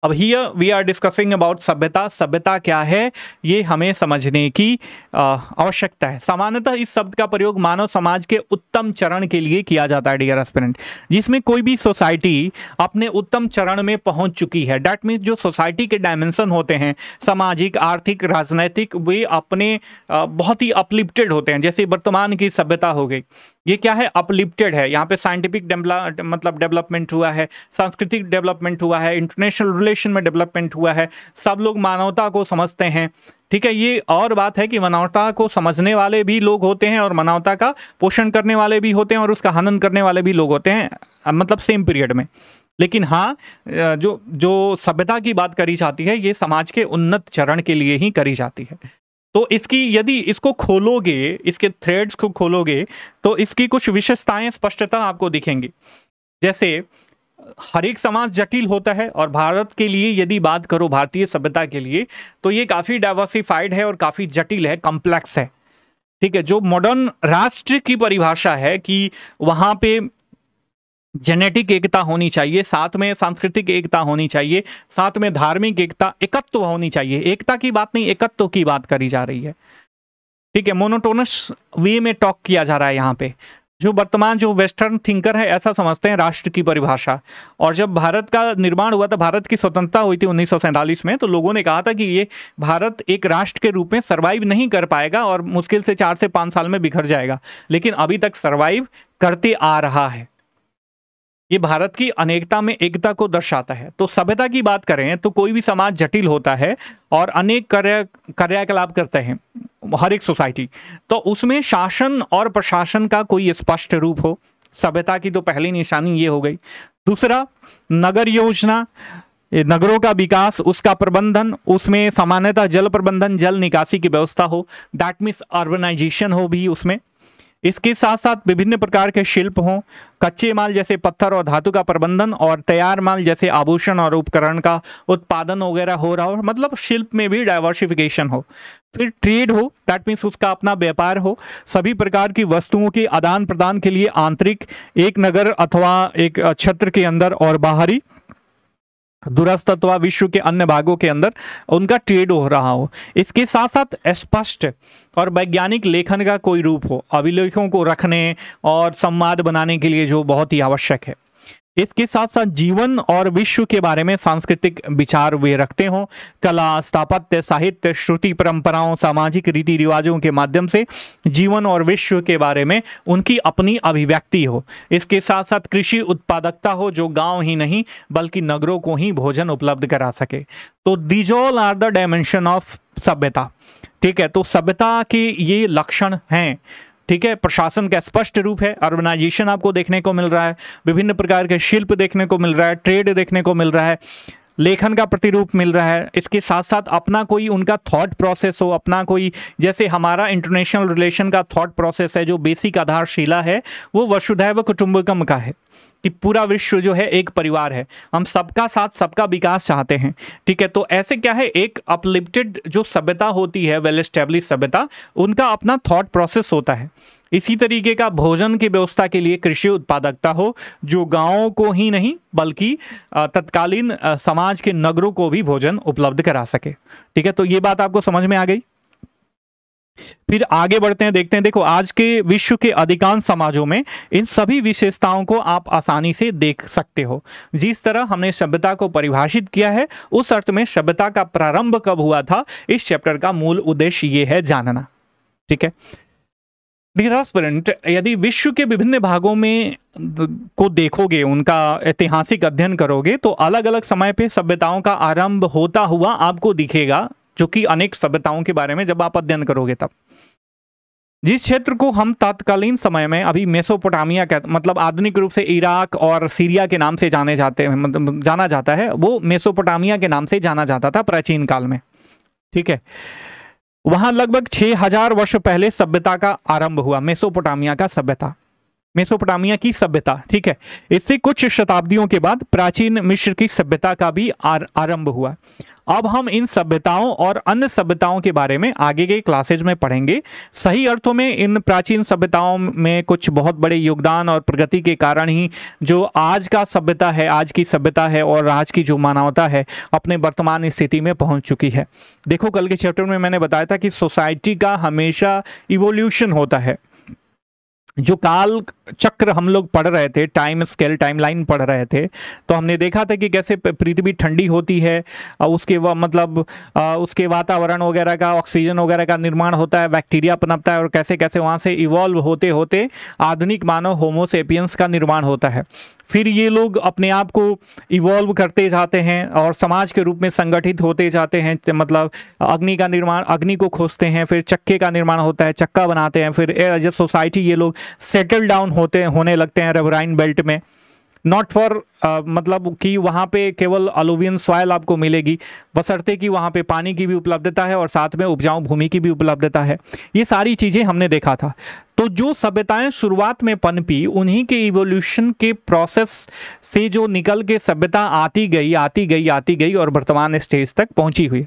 अब here we are discussing about सभ्यता। सभ्यता क्या है ये हमें समझने की आवश्यकता है। सामान्यतः इस शब्द का प्रयोग मानव समाज के उत्तम चरण के लिए किया जाता है डियर एस्पिरेंट, जिसमें कोई भी सोसाइटी अपने उत्तम चरण में पहुंच चुकी है। डैट मीन्स जो सोसाइटी के डायमेंशन होते हैं, सामाजिक, आर्थिक, राजनैतिक, वे अपने बहुत ही अपलिफ्टेड होते हैं। जैसे वर्तमान की सभ्यता हो गई, ये क्या है? अपलिफ्टेड है। यहाँ पे साइंटिफिक डेवलपमेंट हुआ है, सांस्कृतिक डेवलपमेंट हुआ है, इंटरनेशनल रिलेशन में डेवलपमेंट हुआ है। सब लोग मानवता को समझते हैं। ठीक है, ये और बात है कि मानवता को समझने वाले भी लोग होते हैं और मानवता का पोषण करने वाले भी होते हैं और उसका हनन करने वाले भी लोग होते हैं, मतलब सेम पीरियड में। लेकिन हाँ, जो सभ्यता की बात करी जाती है ये समाज के उन्नत चरण के लिए ही करी जाती है। तो इसकी यदि इसको खोलोगे, इसके थ्रेड्स को खोलोगे, तो इसकी कुछ विशेषताएं स्पष्टता आपको दिखेंगी। जैसे हर एक समाज जटिल होता है और भारत के लिए यदि बात करो, भारतीय सभ्यता के लिए, तो ये काफ़ी डाइवर्सिफाइड है और काफ़ी जटिल है, कॉम्प्लेक्स है। ठीक है, जो मॉडर्न राष्ट्र की परिभाषा है कि वहाँ पे जेनेटिक एकता होनी चाहिए, साथ में सांस्कृतिक एकता होनी चाहिए, साथ में धार्मिक एकता, एकत्व होनी चाहिए। एकता की बात नहीं, एकत्व की बात करी जा रही है। ठीक है, मोनोटोनस वे में टॉक किया जा रहा है यहाँ पे। जो वर्तमान जो वेस्टर्न थिंकर है ऐसा समझते हैं राष्ट्र की परिभाषा। और जब भारत का निर्माण हुआ था, भारत की स्वतंत्रता हुई थी 1947 में, तो लोगों ने कहा था कि ये भारत एक राष्ट्र के रूप में सर्वाइव नहीं कर पाएगा और मुश्किल से 4 से 5 साल में बिखर जाएगा। लेकिन अभी तक सर्वाइव करते आ रहा है। ये भारत की अनेकता में एकता को दर्शाता है। तो सभ्यता की बात करें तो कोई भी समाज जटिल होता है और अनेक क्रियाकलाप करते हैं, हर एक सोसाइटी। तो उसमें शासन और प्रशासन का कोई स्पष्ट रूप हो, सभ्यता की तो पहली निशानी ये हो गई। दूसरा, नगर योजना, नगरों का विकास, उसका प्रबंधन, उसमें सामान्यतः जल प्रबंधन, जल निकासी की व्यवस्था हो, दैट मीन्स अर्बनाइजेशन हो भी उसमें। इसके साथ साथ विभिन्न प्रकार के शिल्प हों, कच्चे माल जैसे पत्थर और धातु का प्रबंधन, और तैयार माल जैसे आभूषण और उपकरण का उत्पादन वगैरह हो रहा हो, मतलब शिल्प में भी डाइवर्सिफिकेशन हो। फिर ट्रेड हो, दैट मीन्स उसका अपना व्यापार हो, सभी प्रकार की वस्तुओं के आदान प्रदान के लिए आंतरिक एक नगर अथवा एक क्षेत्र के अंदर और बाहरी दूरस्थ अथवा विश्व के अन्य भागों के अंदर उनका ट्रेड हो रहा हो। इसके साथ साथ स्पष्ट और वैज्ञानिक लेखन का कोई रूप हो, अभिलेखों को रखने और संवाद बनाने के लिए जो बहुत ही आवश्यक है। इसके साथ साथ जीवन और विश्व के बारे में सांस्कृतिक विचार वे रखते हों, कला, स्थापत्य, साहित्य, श्रुति परंपराओं, सामाजिक रीति रिवाजों के माध्यम से जीवन और विश्व के बारे में उनकी अपनी अभिव्यक्ति हो। इसके साथ साथ कृषि उत्पादकता हो, जो गांव ही नहीं बल्कि नगरों को ही भोजन उपलब्ध करा सके। तो these all are the dimension of सभ्यता। ठीक है, तो सभ्यता के ये लक्षण हैं। ठीक है, प्रशासन का स्पष्ट रूप है, अर्बनाइजेशन आपको देखने को मिल रहा है, विभिन्न प्रकार के शिल्प देखने को मिल रहा है, ट्रेड देखने को मिल रहा है, लेखन का प्रतिरूप मिल रहा है। इसके साथ साथ अपना कोई उनका थॉट प्रोसेस हो, अपना कोई, जैसे हमारा इंटरनेशनल रिलेशन का थॉट प्रोसेस है, जो बेसिक आधारशिला है वो वसुधैव कुटुंबकम का है कि पूरा विश्व जो है एक परिवार है, हम सबका साथ सबका विकास चाहते हैं। ठीक है, तो ऐसे क्या है, एक अपलिफ्टेड जो सभ्यता होती है, वेल एस्टेब्लिश सभ्यता, उनका अपना थॉट प्रोसेस होता है। इसी तरीके का भोजन की व्यवस्था के लिए कृषि उत्पादकता हो, जो गांवों को ही नहीं बल्कि तत्कालीन समाज के नगरों को भी भोजन उपलब्ध करा सके। ठीक है, तो ये बात आपको समझ में आ गई। फिर आगे बढ़ते हैं, देखते हैं। देखो, आज के विश्व के अधिकांश समाजों में इन सभी विशेषताओं को आप आसानी से देख सकते हो। जिस तरह हमने सभ्यता को परिभाषित किया है, उस अर्थ में सभ्यता का प्रारंभ कब हुआ था, इस चैप्टर का मूल उद्देश्य ये है जानना। ठीक है डियर एस्पिरेंट, यदि विश्व के विभिन्न भागों में को देखोगे, उनका ऐतिहासिक अध्ययन करोगे, तो अलग अलग समय पे सभ्यताओं का आरंभ होता हुआ आपको दिखेगा, जो कि अनेक सभ्यताओं के बारे में जब आप अध्ययन करोगे तब। जिस क्षेत्र को हम तत्कालीन समय में अभी मेसोपोटामिया का मतलब आधुनिक रूप से इराक और सीरिया के नाम से जाने जाते हैं, मतलब जाना जाता है, वो मेसोपोटामिया के नाम से जाना जाता था प्राचीन काल में। ठीक है, वहां लगभग 6000 वर्ष पहले सभ्यता का आरंभ हुआ, मेसोपोटामिया का सभ्यता, मेसोपोटामिया की सभ्यता। ठीक है, इससे कुछ शताब्दियों के बाद प्राचीन मिस्र की सभ्यता का भी आरंभ हुआ। अब हम इन सभ्यताओं और अन्य सभ्यताओं के बारे में आगे के क्लासेज में पढ़ेंगे। सही अर्थों में इन प्राचीन सभ्यताओं में कुछ बहुत बड़े योगदान और प्रगति के कारण ही जो आज का सभ्यता है, आज की सभ्यता है और आज की जो मानवता है, अपने वर्तमान स्थिति में पहुंच चुकी है। देखो, कल के चैप्टर में मैंने बताया था कि सोसाइटी का हमेशा इवोल्यूशन होता है। जो काल चक्र हम लोग पढ़ रहे थे, टाइम स्केल, टाइमलाइन पढ़ रहे थे, तो हमने देखा था कि कैसे पृथ्वी ठंडी होती है, उसके उसके वातावरण वगैरह का, ऑक्सीजन वगैरह का निर्माण होता है, बैक्टीरिया पनपता है, और कैसे कैसे वहाँ से इवॉल्व होते होते आधुनिक मानव होमो सेपियंस का निर्माण होता है। फिर ये लोग अपने आप को इवॉल्व करते जाते हैं और समाज के रूप में संगठित होते जाते हैं, मतलब अग्नि का निर्माण, अग्नि को खोजते हैं, फिर चक्के का निर्माण होता है, चक्का बनाते हैं, फिर जब सोसाइटी ये लोग सेटल डाउन होने लगते हैं रिवराइन बेल्ट में, नॉट फॉर मतलब कि वहाँ पे केवल अलुवियन सॉइल आपको मिलेगी, बशर्ते कि वहाँ पे पानी की भी उपलब्धता है और साथ में उपजाऊ भूमि की भी उपलब्धता है। ये सारी चीज़ें हमने देखा था। तो जो सभ्यताएं शुरुआत में पनपी, उन्हीं के इवोल्यूशन के प्रोसेस से जो निकल के सभ्यता आती गई और वर्तमान स्टेज तक पहुंची हुई।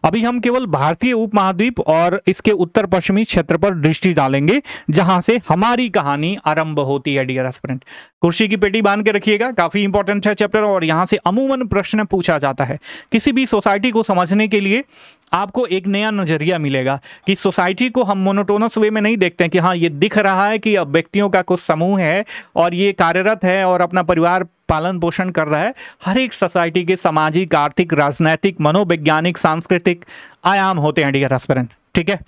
अभी हम केवल भारतीय उपमहाद्वीप और इसके उत्तर पश्चिमी क्षेत्र पर दृष्टि डालेंगे, जहां से हमारी कहानी आरंभ होती है। डियर एस्पिरेंट, कुर्सी की पेटी बांध के रखिएगा, काफी इंपॉर्टेंट है चैप्टर और यहां से अमूमन प्रश्न पूछा जाता है। किसी भी सोसाइटी को समझने के लिए आपको एक नया नजरिया मिलेगा कि सोसाइटी को हम मोनोटोनस वे में नहीं देखते हैं कि हाँ, ये दिख रहा है कि अब व्यक्तियों का कुछ समूह है और ये कार्यरत है और अपना परिवार पालन पोषण कर रहा है। हर एक सोसाइटी के सामाजिक, आर्थिक, राजनैतिक, मनोवैज्ञानिक, सांस्कृतिक आयाम होते हैं डियर एस्पिरेंट। ठीक है,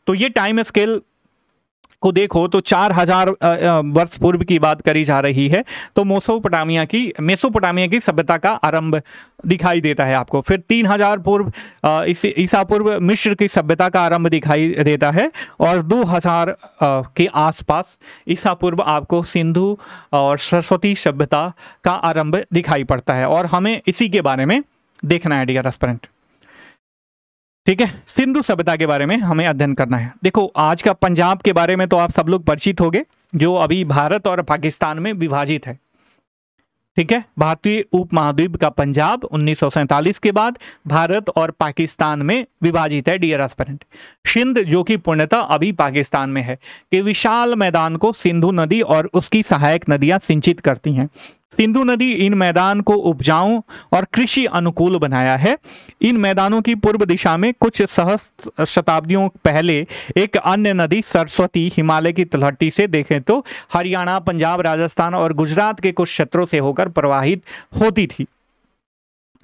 तो ये टाइम स्केल को देखो तो 4000 वर्ष पूर्व की बात करी जा रही है, तो मेसोपोटामिया की सभ्यता का आरंभ दिखाई देता है आपको। फिर 3000 पूर्व ईसा पूर्व मिस्र की सभ्यता का आरंभ दिखाई देता है और 2000 के आसपास ईसा पूर्व आपको सिंधु और सरस्वती सभ्यता का आरंभ दिखाई पड़ता है और हमें इसी के बारे में देखना है डियर एस्पिरेंट। ठीक है, सिंधु सभ्यता के बारे में हमें अध्ययन करना है। देखो, आज का पंजाब के बारे में तो आप सब लोग परिचित होंगे, जो अभी भारत और पाकिस्तान में विभाजित है। ठीक है, भारतीय उपमहाद्वीप का पंजाब 1947 के बाद भारत और पाकिस्तान में विभाजित है डियर एस्पिरेंट। सिंध, जो कि पूर्णतः अभी पाकिस्तान में है, के विशाल मैदान को सिंधु नदी और उसकी सहायक नदियां सिंचित करती हैं। सिंधु नदी इन मैदान को उपजाऊ और कृषि अनुकूल बनाया है। इन मैदानों की पूर्व दिशा में कुछ सहस्त्र शताब्दियों पहले एक अन्य नदी सरस्वती हिमालय की तलहटी से देखें तो हरियाणा, पंजाब, राजस्थान और गुजरात के कुछ क्षेत्रों से होकर प्रवाहित होती थी।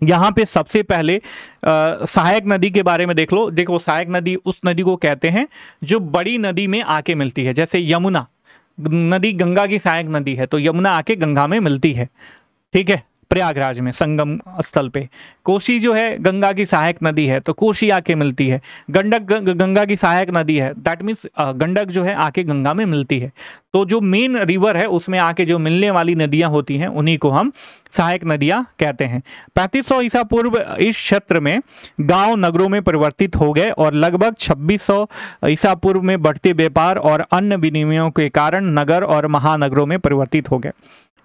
यहाँ पे सबसे पहले सहायक नदी के बारे में देख लो। देखो, सहायक नदी उस नदी को कहते हैं जो बड़ी नदी में आके मिलती है। जैसे यमुना नदी गंगा की सहायक नदी है, तो यमुना आके गंगा में मिलती है। ठीक है, प्रयागराज में संगम स्थल पे। कोसी जो है गंगा की सहायक नदी है, तो कोसी आके मिलती है। गंडक गंगा की सहायक नदी है, दैट मीन्स गंडक जो है आके गंगा में मिलती है। तो जो मेन रिवर है उसमें आके जो मिलने वाली नदियां होती हैं उन्हीं को हम सहायक नदियां कहते हैं। 3500 ईसा पूर्व इस क्षेत्र में गांव नगरों में परिवर्तित हो गए और लगभग 2600 ईसा पूर्व में बढ़ते व्यापार और अन्य विनिमयों के कारण नगर और महानगरों में परिवर्तित हो गए।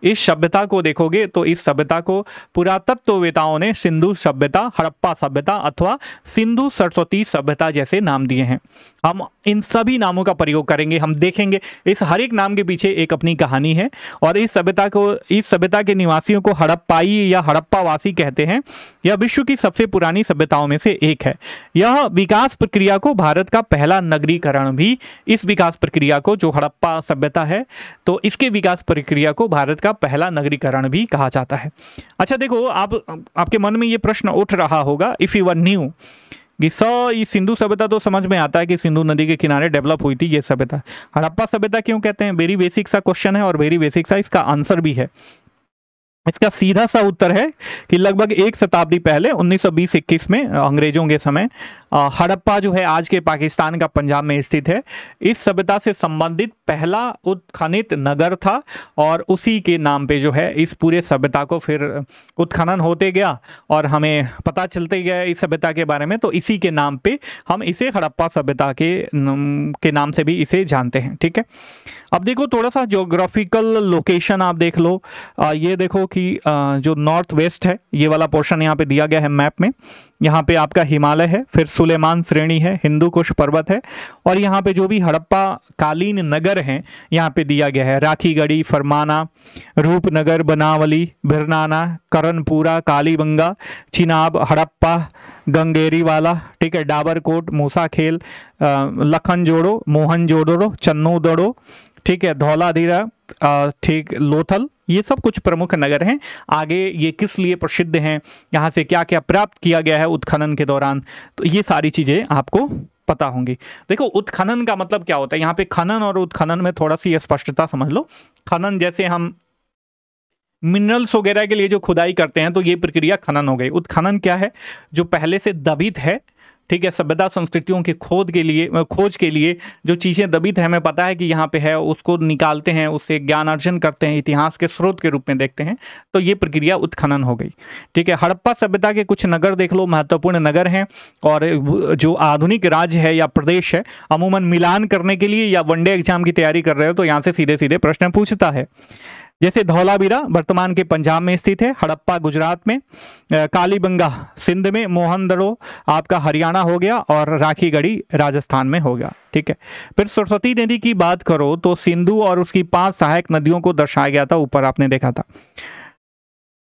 इस सभ्यता को देखोगे तो इस सभ्यता को पुरातत्ववेताओं ने सिंधु सभ्यता, हड़प्पा सभ्यता अथवा सिंधु सरस्वती सभ्यता जैसे नाम दिए हैं। हम इन सभी नामों का प्रयोग करेंगे, हम देखेंगे इस हर एक नाम के पीछे एक अपनी कहानी है। और इस सभ्यता के निवासियों को हड़प्पाई या हड़प्पावासी कहते हैं। यह विश्व की सबसे पुरानी सभ्यताओं में से एक है। यह विकास प्रक्रिया को भारत का पहला नगरीकरण भी, इस विकास प्रक्रिया को, जो हड़प्पा सभ्यता है तो इसके विकास प्रक्रिया को भारत का पहला नगरीकरण भी कहा जाता है। अच्छा देखो, आपके मन में ये प्रश्न उठ रहा होगा, इफ यू वर न्यू कि ये सिंधु सभ्यता तो समझ में आता है कि सिंधु नदी के किनारे डेवलप हुई थी ये सभ्यता, हड़प्पा सभ्यता क्यों कहते हैं? वेरी बेसिक सा क्वेश्चन है और वेरी बेसिक सा इसका आंसर भी है। इसका सीधा सा उत्तर है कि लगभग एक शताब्दी पहले 1920-21 में अंग्रेजों के समय हड़प्पा जो है आज के पाकिस्तान का पंजाब में स्थित है, इस सभ्यता से संबंधित पहला उत्खनित नगर था और उसी के नाम पे जो है इस पूरे सभ्यता को फिर उत्खनन होते गया और हमें पता चलते गया इस सभ्यता के बारे में। तो इसी के नाम पे हम इसे हड़प्पा सभ्यता के नाम से भी इसे जानते हैं। ठीक है, अब देखो थोड़ा सा ज्योग्राफिकल लोकेशन आप देख लो। ये देखो कि जो नॉर्थ वेस्ट है ये वाला पोर्शन यहाँ पे दिया गया है मैप में। यहाँ पे आपका हिमालय है, फिर सुलेमान श्रेणी है, हिंदू कुश पर्वत है और यहाँ पे जो भी हड़प्पा कालीन नगर हैं यहाँ पे दिया गया है, राखीगढ़ी, फरमाना, रूपनगर, बनावली, भिरनाना, करनपुरा, कालीबंगा, चिनाब, हड़प्पा, गंगेरीवाला, ठीक है, डाबरकोट, मूसाखेल, लखनजोड़ो, मोहनजोदड़ो, चन्नूदड़ो, ठीक है, धौलाधीरा, ठीक, लोथल, ये सब कुछ प्रमुख नगर हैं। आगे ये किस लिए प्रसिद्ध हैं, यहाँ से क्या क्या प्राप्त किया गया है उत्खनन के दौरान, तो ये सारी चीज़ें आपको पता होंगी। देखो उत्खनन का मतलब क्या होता है, यहाँ पे खनन और उत्खनन में थोड़ा सी स्पष्टता समझ लो। खनन जैसे हम मिनरल्स वगैरह के लिए जो खुदाई करते हैं तो ये प्रक्रिया खनन हो गई। उत्खनन क्या है, जो पहले से दबित है, ठीक है, सभ्यता संस्कृतियों के खोज के लिए जो चीज़ें दबित है, हमें पता है कि यहाँ पे है, उसको निकालते हैं, उससे ज्ञान अर्जन करते हैं, इतिहास के स्रोत के रूप में देखते हैं, तो ये प्रक्रिया उत्खनन हो गई। ठीक है, हड़प्पा सभ्यता के कुछ नगर देख लो, महत्वपूर्ण नगर हैं और जो आधुनिक राज्य है या प्रदेश है, अमूमन मिलान करने के लिए या वनडे एग्जाम की तैयारी कर रहे हो तो यहाँ से सीधे सीधे प्रश्न पूछता है। जैसे धौलावीरा वर्तमान के पंजाब में स्थित है, हड़प्पा गुजरात में, कालीबंगा सिंध में, मोहनदड़ो आपका हरियाणा हो गया और राखीगढ़ी राजस्थान में हो गया। ठीक है, फिर सरस्वती नदी की बात करो तो सिंधु और उसकी 5 सहायक नदियों को दर्शाया गया था, ऊपर आपने देखा था।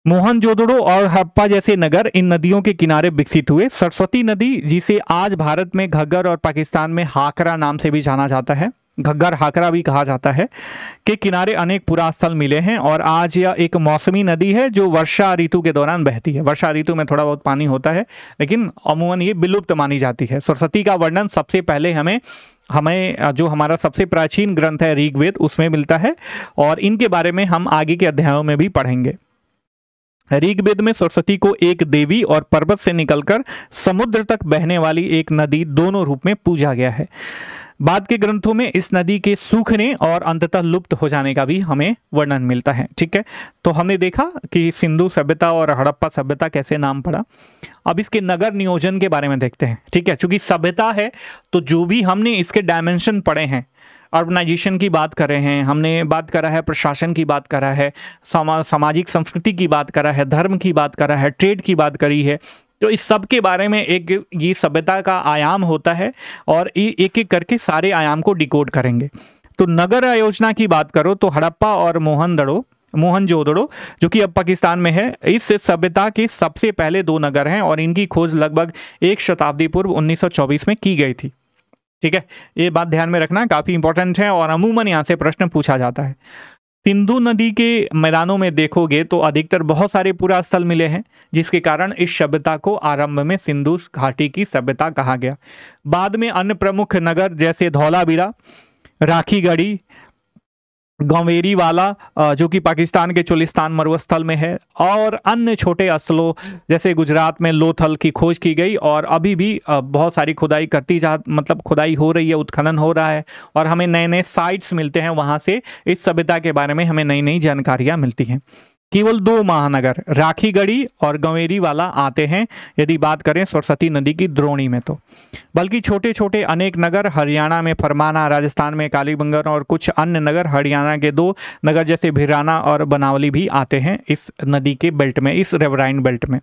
मोहनजोदड़ो और हड़प्पा जैसे नगर इन नदियों के किनारे विकसित हुए। सरस्वती नदी, जिसे आज भारत में घग्गर और पाकिस्तान में हाकरा नाम से भी जाना जाता है, घग्गर हाकरा भी कहा जाता है, के किनारे अनेक पुरास्थल मिले हैं और आज यह एक मौसमी नदी है जो वर्षा ऋतु के दौरान बहती है। वर्षा ऋतु में थोड़ा बहुत पानी होता है लेकिन अमूमन ये विलुप्त मानी जाती है। सरस्वती का वर्णन सबसे पहले हमें जो हमारा सबसे प्राचीन ग्रंथ है ऋग्वेद उसमें मिलता है और इनके बारे में हम आगे के अध्यायों में भी पढ़ेंगे। ऋग्वेद में सरस्वती को एक देवी और पर्वत से निकलकर समुद्र तक बहने वाली एक नदी दोनों रूप में पूजा गया है। बाद के ग्रंथों में इस नदी के सूखने और अंततः लुप्त हो जाने का भी हमें वर्णन मिलता है। ठीक है, तो हमने देखा कि सिंधु सभ्यता और हड़प्पा सभ्यता कैसे नाम पड़ा। अब इसके नगर नियोजन के बारे में देखते हैं। ठीक है, चूंकि सभ्यता है तो जो भी हमने इसके डायमेंशन पढ़े हैं, अर्बनाइजेशन की बात कर रहे हैं, हमने बात करा है, प्रशासन की बात करा है, सामाजिक संस्कृति की बात करा है, धर्म की बात करा है, ट्रेड की बात करी है, तो इस सब के बारे में एक ये सभ्यता का आयाम होता है और एक एक करके सारे आयाम को डिकोड करेंगे। तो नगर आयोजना की बात करो तो हड़प्पा और मोहनजोदड़ो जो कि अब पाकिस्तान में है, इस सभ्यता के सबसे पहले 2 नगर हैं और इनकी खोज लगभग 1 शताब्दी पूर्व 1924 में की गई थी। ठीक है, ये बात ध्यान में रखना, काफ़ी इंपॉर्टेंट है और अमूमन यहाँ से प्रश्न पूछा जाता है। सिंधु नदी के मैदानों में देखोगे तो अधिकतर बहुत सारे पुरास्थल मिले हैं जिसके कारण इस सभ्यता को आरंभ में सिंधु घाटी की सभ्यता कहा गया। बाद में अन्य प्रमुख नगर जैसे धौलावीरा, राखीगढ़ी, गंवेरीवाला जो कि पाकिस्तान के चोलिस्तान मरुस्थल में है और अन्य छोटे स्थलों जैसे गुजरात में लोथल की खोज की गई और अभी भी बहुत सारी खुदाई खुदाई हो रही है, उत्खनन हो रहा है और हमें नए नए साइट्स मिलते हैं, वहाँ से इस सभ्यता के बारे में हमें नई नई जानकारियाँ मिलती हैं। केवल 2 महानगर राखीगढ़ी और गंवेरी वाला आते हैं यदि बात करें सरस्वती नदी की द्रोणी में तो, बल्कि छोटे छोटे अनेक नगर हरियाणा में फरमाना, राजस्थान में कालीबंगन और कुछ अन्य नगर, हरियाणा के 2 नगर जैसे भिराना और बनावली भी आते हैं इस नदी के बेल्ट में, इस रिवराइन बेल्ट में।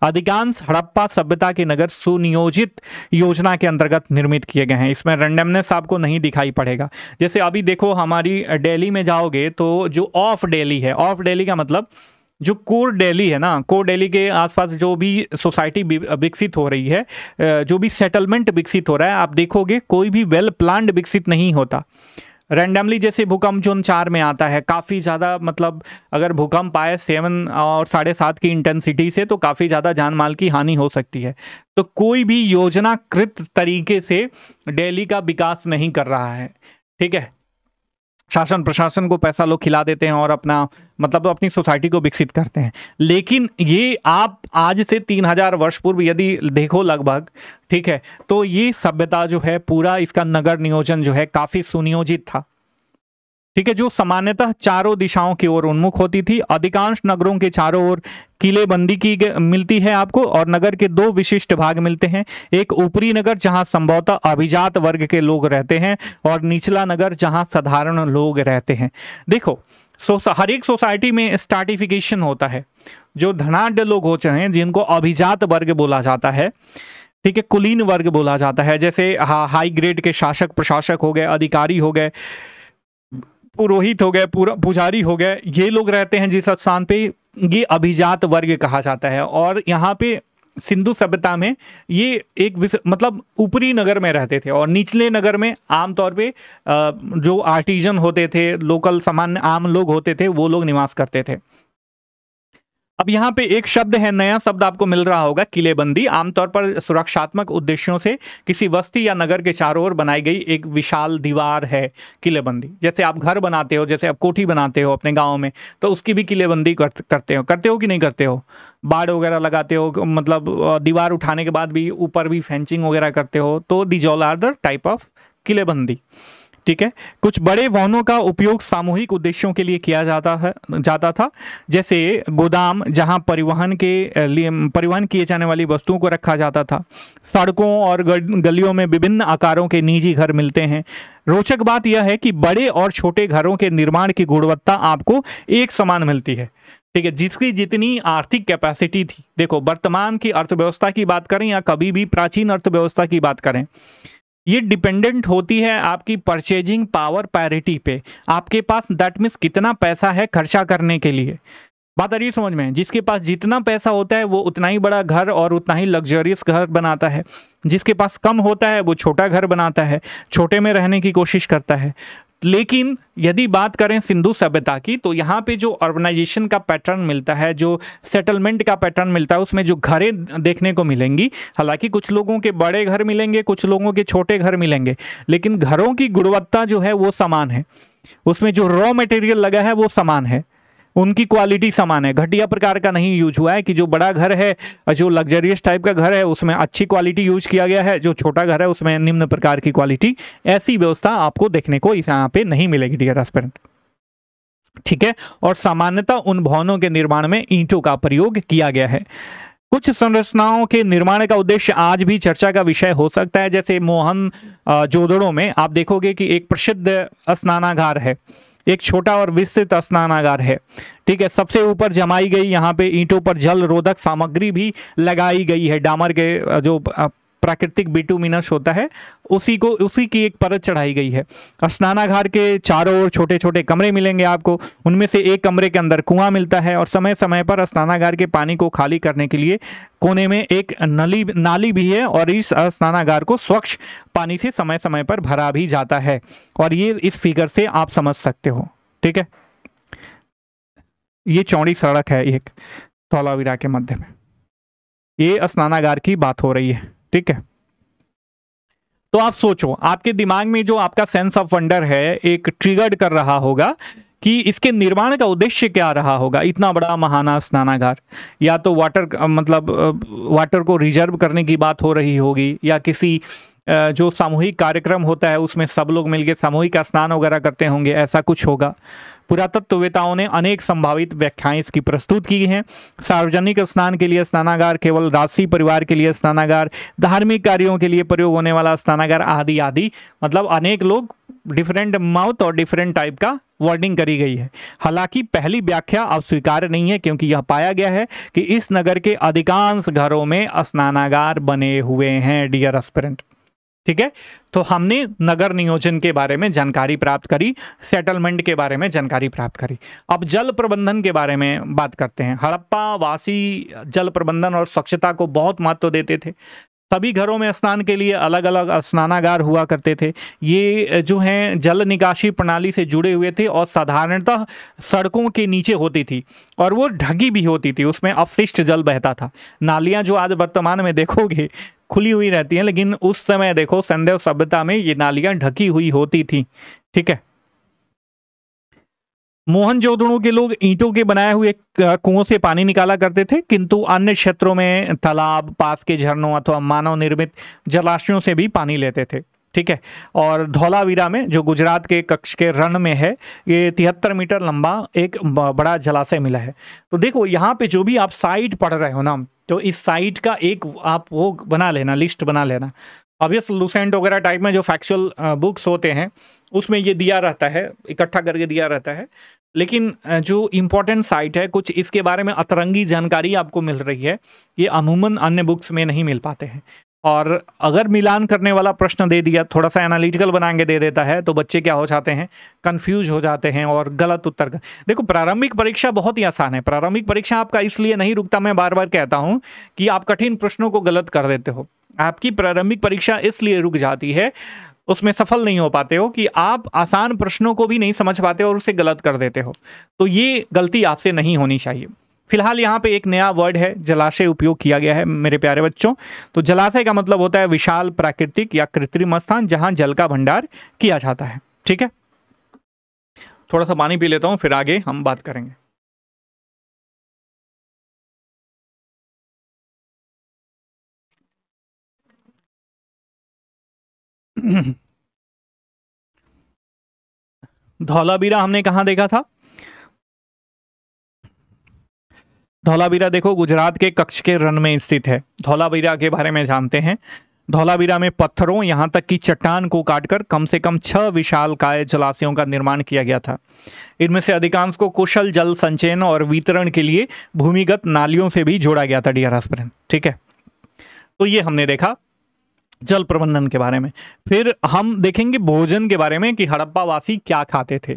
अधिकांश हड़प्पा सभ्यता के नगर सुनियोजित योजना के अंतर्गत निर्मित किए गए हैं। इसमें रैंडमनेस आपको नहीं दिखाई पड़ेगा। जैसे अभी देखो हमारी दिल्ली में जाओगे तो जो ऑफ दिल्ली है, ऑफ दिल्ली का मतलब जो कोर दिल्ली है ना, कोर दिल्ली के आसपास जो भी सोसाइटी विकसित हो रही है, जो भी सेटलमेंट विकसित हो रहा है, आप देखोगे कोई भी वेल प्लान्ड विकसित नहीं होता। रैंडमली जैसे भूकंप जोन 4 में आता है, काफ़ी ज़्यादा मतलब अगर भूकंप आए 7 और 7.5 की इंटेंसिटी से तो काफ़ी ज़्यादा जान माल की हानि हो सकती है। तो कोई भी योजनाकृत तरीके से दिल्ली का विकास नहीं कर रहा है, ठीक है। शासन प्रशासन को पैसा लोग खिला देते हैं और अपना मतलब अपनी सोसाइटी को विकसित करते हैं। लेकिन ये आप आज से 3000 वर्ष पूर्व यदि देखो लगभग, ठीक है, तो ये सभ्यता जो है पूरा इसका नगर नियोजन जो है काफी सुनियोजित था, ठीक है, जो सामान्यतः चारों दिशाओं की ओर उन्मुख होती थी। अधिकांश नगरों के चारों ओर किलेबंदी की मिलती है आपको, और नगर के 2 विशिष्ट भाग मिलते हैं। एक ऊपरी नगर जहां संभवतः अभिजात वर्ग के लोग रहते हैं, और निचला नगर जहां साधारण लोग रहते हैं। देखो हर एक सोसाइटी में स्ट्रैटिफिकेशन होता है। जो धनाढ्य लोग होते हैं जिनको अभिजात वर्ग बोला जाता है, ठीक है, कुलीन वर्ग बोला जाता है, जैसे हाई ग्रेड के शासक प्रशासक हो गए, अधिकारी हो गए, पुरोहित हो गए, पुजारी हो गए, ये लोग रहते हैं जिस स्थान पे, ये अभिजात वर्ग कहा जाता है। और यहाँ पे सिंधु सभ्यता में ये एक मतलब ऊपरी नगर में रहते थे, और निचले नगर में आमतौर पे जो आर्टिजन होते थे, लोकल सामान्य आम लोग होते थे, वो लोग निवास करते थे। अब यहाँ पे एक शब्द है, नया शब्द आपको मिल रहा होगा, किलेबंदी। आमतौर पर सुरक्षात्मक उद्देश्यों से किसी बस्ती या नगर के चारों ओर बनाई गई एक विशाल दीवार है किलेबंदी। जैसे आप घर बनाते हो, जैसे आप कोठी बनाते हो अपने गांव में, तो उसकी भी किलेबंदी करते हो कि नहीं करते हो? बाड़ वगैरह लगाते हो, मतलब दीवार उठाने के बाद भी ऊपर भी फेंसिंग वगैरह करते हो, तो these all are the type of किलेबंदी, ठीक है। कुछ बड़े वाहनों का उपयोग सामूहिक उद्देश्यों के लिए किया जाता था, जैसे गोदाम जहां परिवहन किए जाने वाली वस्तुओं को रखा जाता था। सड़कों और गलियों में विभिन्न आकारों के निजी घर मिलते हैं। रोचक बात यह है कि बड़े और छोटे घरों के निर्माण की गुणवत्ता आपको एक समान मिलती है, ठीक है, जिसकी जितनी आर्थिक कैपेसिटी थी। देखो वर्तमान की अर्थव्यवस्था की बात करें या कभी भी प्राचीन अर्थव्यवस्था की बात करें, ये डिपेंडेंट होती है आपकी परचेजिंग पावर पैरिटी पे। आपके पास दैट मीन्स कितना पैसा है खर्चा करने के लिए। बात आ रही है समझ में? जिसके पास जितना पैसा होता है वो उतना ही बड़ा घर और उतना ही लग्जरियस घर बनाता है। जिसके पास कम होता है वो छोटा घर बनाता है, छोटे में रहने की कोशिश करता है। लेकिन यदि बात करें सिंधु सभ्यता की, तो यहाँ पे जो अर्बनाइजेशन का पैटर्न मिलता है, जो सेटलमेंट का पैटर्न मिलता है, उसमें जो घरें देखने को मिलेंगी, हालांकि कुछ लोगों के बड़े घर मिलेंगे, कुछ लोगों के छोटे घर मिलेंगे, लेकिन घरों की गुणवत्ता जो है वो समान है। उसमें जो रॉ मटेरियल लगा है वो समान है, उनकी क्वालिटी समान है। घटिया प्रकार का नहीं यूज हुआ है कि जो बड़ा घर है, जो लग्जरियस टाइप का घर है, उसमें अच्छी क्वालिटी यूज किया गया है, जो छोटा घर है उसमें निम्न प्रकार की क्वालिटी। ऐसी व्यवस्था आपको देखने को इस यहाँ पे नहीं मिलेगी डियर एस्पिरेंट, ठीक है। और सामान्यतः उन भवनों के निर्माण में ईंटों का प्रयोग किया गया है। कुछ संरचनाओं के निर्माण का उद्देश्य आज भी चर्चा का विषय हो सकता है। जैसे मोहन जोदड़ो में आप देखोगे कि एक प्रसिद्ध स्नानागार है, एक छोटा और विस्तृत स्नानागार है, ठीक है। सबसे ऊपर जमाई गई यहाँ पे ईंटों पर जल रोधक सामग्री भी लगाई गई है। डामर के जो प्राकृतिक बिटुमिनस होता है उसी की एक परत चढ़ाई गई है। स्नानागार के चारों ओर छोटे छोटे कमरे मिलेंगे आपको। उनमें से एक कमरे के अंदर कुआं मिलता है, और समय समय पर स्नानागार के पानी को खाली करने के लिए कोने में एक नाली भी है, और इस स्नानागार को स्वच्छ पानी से समय समय पर भरा भी जाता है। और ये इस फिगर से आप समझ सकते हो, ठीक है। ये चौड़ी सड़क है एक धौलावीरा के मध्य में, ये स्नानागार की बात हो रही है, ठीक है। तो आप सोचो, आपके दिमाग में जो आपका सेंस ऑफ वंडर है एक ट्रिगर्ड कर रहा होगा कि इसके निर्माण का उद्देश्य क्या रहा होगा। इतना बड़ा महाना स्नानागार, या तो वाटर को रिजर्व करने की बात हो रही होगी, या किसी जो सामूहिक कार्यक्रम होता है उसमें सब लोग मिलकर सामूहिक स्नान वगैरह करते होंगे, ऐसा कुछ होगा। पुरातत्ववेताओं ने अनेक संभावित व्याख्याएं इसकी प्रस्तुत की हैं। सार्वजनिक स्नान के लिए स्नानागार, केवल राजसी परिवार के लिए स्नानागार, धार्मिक कार्यों के लिए प्रयोग होने वाला स्नानागार आदि आदि, मतलब अनेक लोग डिफरेंट माउथ और डिफरेंट टाइप का वर्डिंग करी गई है। हालांकि पहली व्याख्या अब स्वीकार्य नहीं है, क्योंकि यह पाया गया है कि इस नगर के अधिकांश घरों में स्नानागार बने हुए हैं डियर एस्पिरेंट। ठीक है, तो हमने नगर नियोजन के बारे में जानकारी प्राप्त करी, सेटलमेंट के बारे में जानकारी प्राप्त करी। अब जल प्रबंधन के बारे में बात करते हैं। हड़प्पा वासी जल प्रबंधन और स्वच्छता को बहुत महत्व देते थे। सभी घरों में स्नान के लिए अलग अलग स्नानागार हुआ करते थे। ये जो हैं जल निकासी प्रणाली से जुड़े हुए थे और साधारणतः सड़कों के नीचे होती थी और वो ढकी भी होती थी, उसमें अपशिष्ट जल बहता था। नालियां जो आज वर्तमान में देखोगे खुली हुई रहती हैं, लेकिन उस समय देखो संदेव सभ्यता में ये नालियां ढकी हुई होती थी। ठीक है, मोहनजोदड़ो के लोग ईंटों के बनाए हुए कुओं से पानी निकाला करते थे, किंतु अन्य क्षेत्रों में तालाब, पास के झरनों अथवा मानव निर्मित जलाशयों से भी पानी लेते थे। ठीक है, और धौलावीरा में जो गुजरात के कच्छ के रण में है, ये 73 मीटर लंबा एक बड़ा जलाशय मिला है। तो देखो यहाँ पे जो भी आप साइट पढ़ रहे हो ना, तो इस साइट का एक आप वो बना लेना, लिस्ट बना लेना। ऑब्वियस लूसेंट वगैरह टाइप में जो फैक्चुअल बुक्स होते हैं उसमें ये दिया रहता है, इकट्ठा करके दिया रहता है, लेकिन जो इम्पोर्टेंट साइट है कुछ इसके बारे में अतरंगी जानकारी आपको मिल रही है, ये अमूमन अन्य बुक्स में नहीं मिल पाते हैं। और अगर मिलान करने वाला प्रश्न दे दिया, थोड़ा सा एनालिटिकल बना के दे देता है, तो बच्चे क्या हो जाते हैं, कंफ्यूज हो जाते हैं और गलत उत्तर का। देखो प्रारंभिक परीक्षा बहुत ही आसान है। प्रारंभिक परीक्षा आपका इसलिए नहीं रुकता, मैं बार बार कहता हूं कि आप कठिन प्रश्नों को गलत कर देते हो। आपकी प्रारंभिक परीक्षा इसलिए रुक जाती है, उसमें सफल नहीं हो पाते हो, कि आप आसान प्रश्नों को भी नहीं समझ पाते और उसे गलत कर देते हो। तो ये गलती आपसे नहीं होनी चाहिए। फिलहाल यहाँ पे एक नया वर्ड है जलाशय उपयोग किया गया है मेरे प्यारे बच्चों। तो जलाशय का मतलब होता है विशाल प्राकृतिक या कृत्रिम स्थान जहां जल का भंडार किया जाता है। ठीक है, थोड़ा सा पानी पी लेता हूं, फिर आगे हम बात करेंगे। धौलावीरा हमने कहाँ देखा था? धौलावीरा देखो गुजरात के कच्छ के रण में स्थित है। धौलावीरा के बारे में जानते हैं। धौलावीरा में पत्थरों यहाँ तक कि चट्टान को काटकर कम से कम 6 विशालकाय जलाशयों का निर्माण किया गया था। इनमें से अधिकांश को कुशल जल संचयन और वितरण के लिए भूमिगत नालियों से भी जोड़ा गया था डियर एस्पिरेंट। ठीक है, तो ये हमने देखा जल प्रबंधन के बारे में। फिर हम देखेंगे भोजन के बारे में कि हड़प्पावासी क्या खाते थे।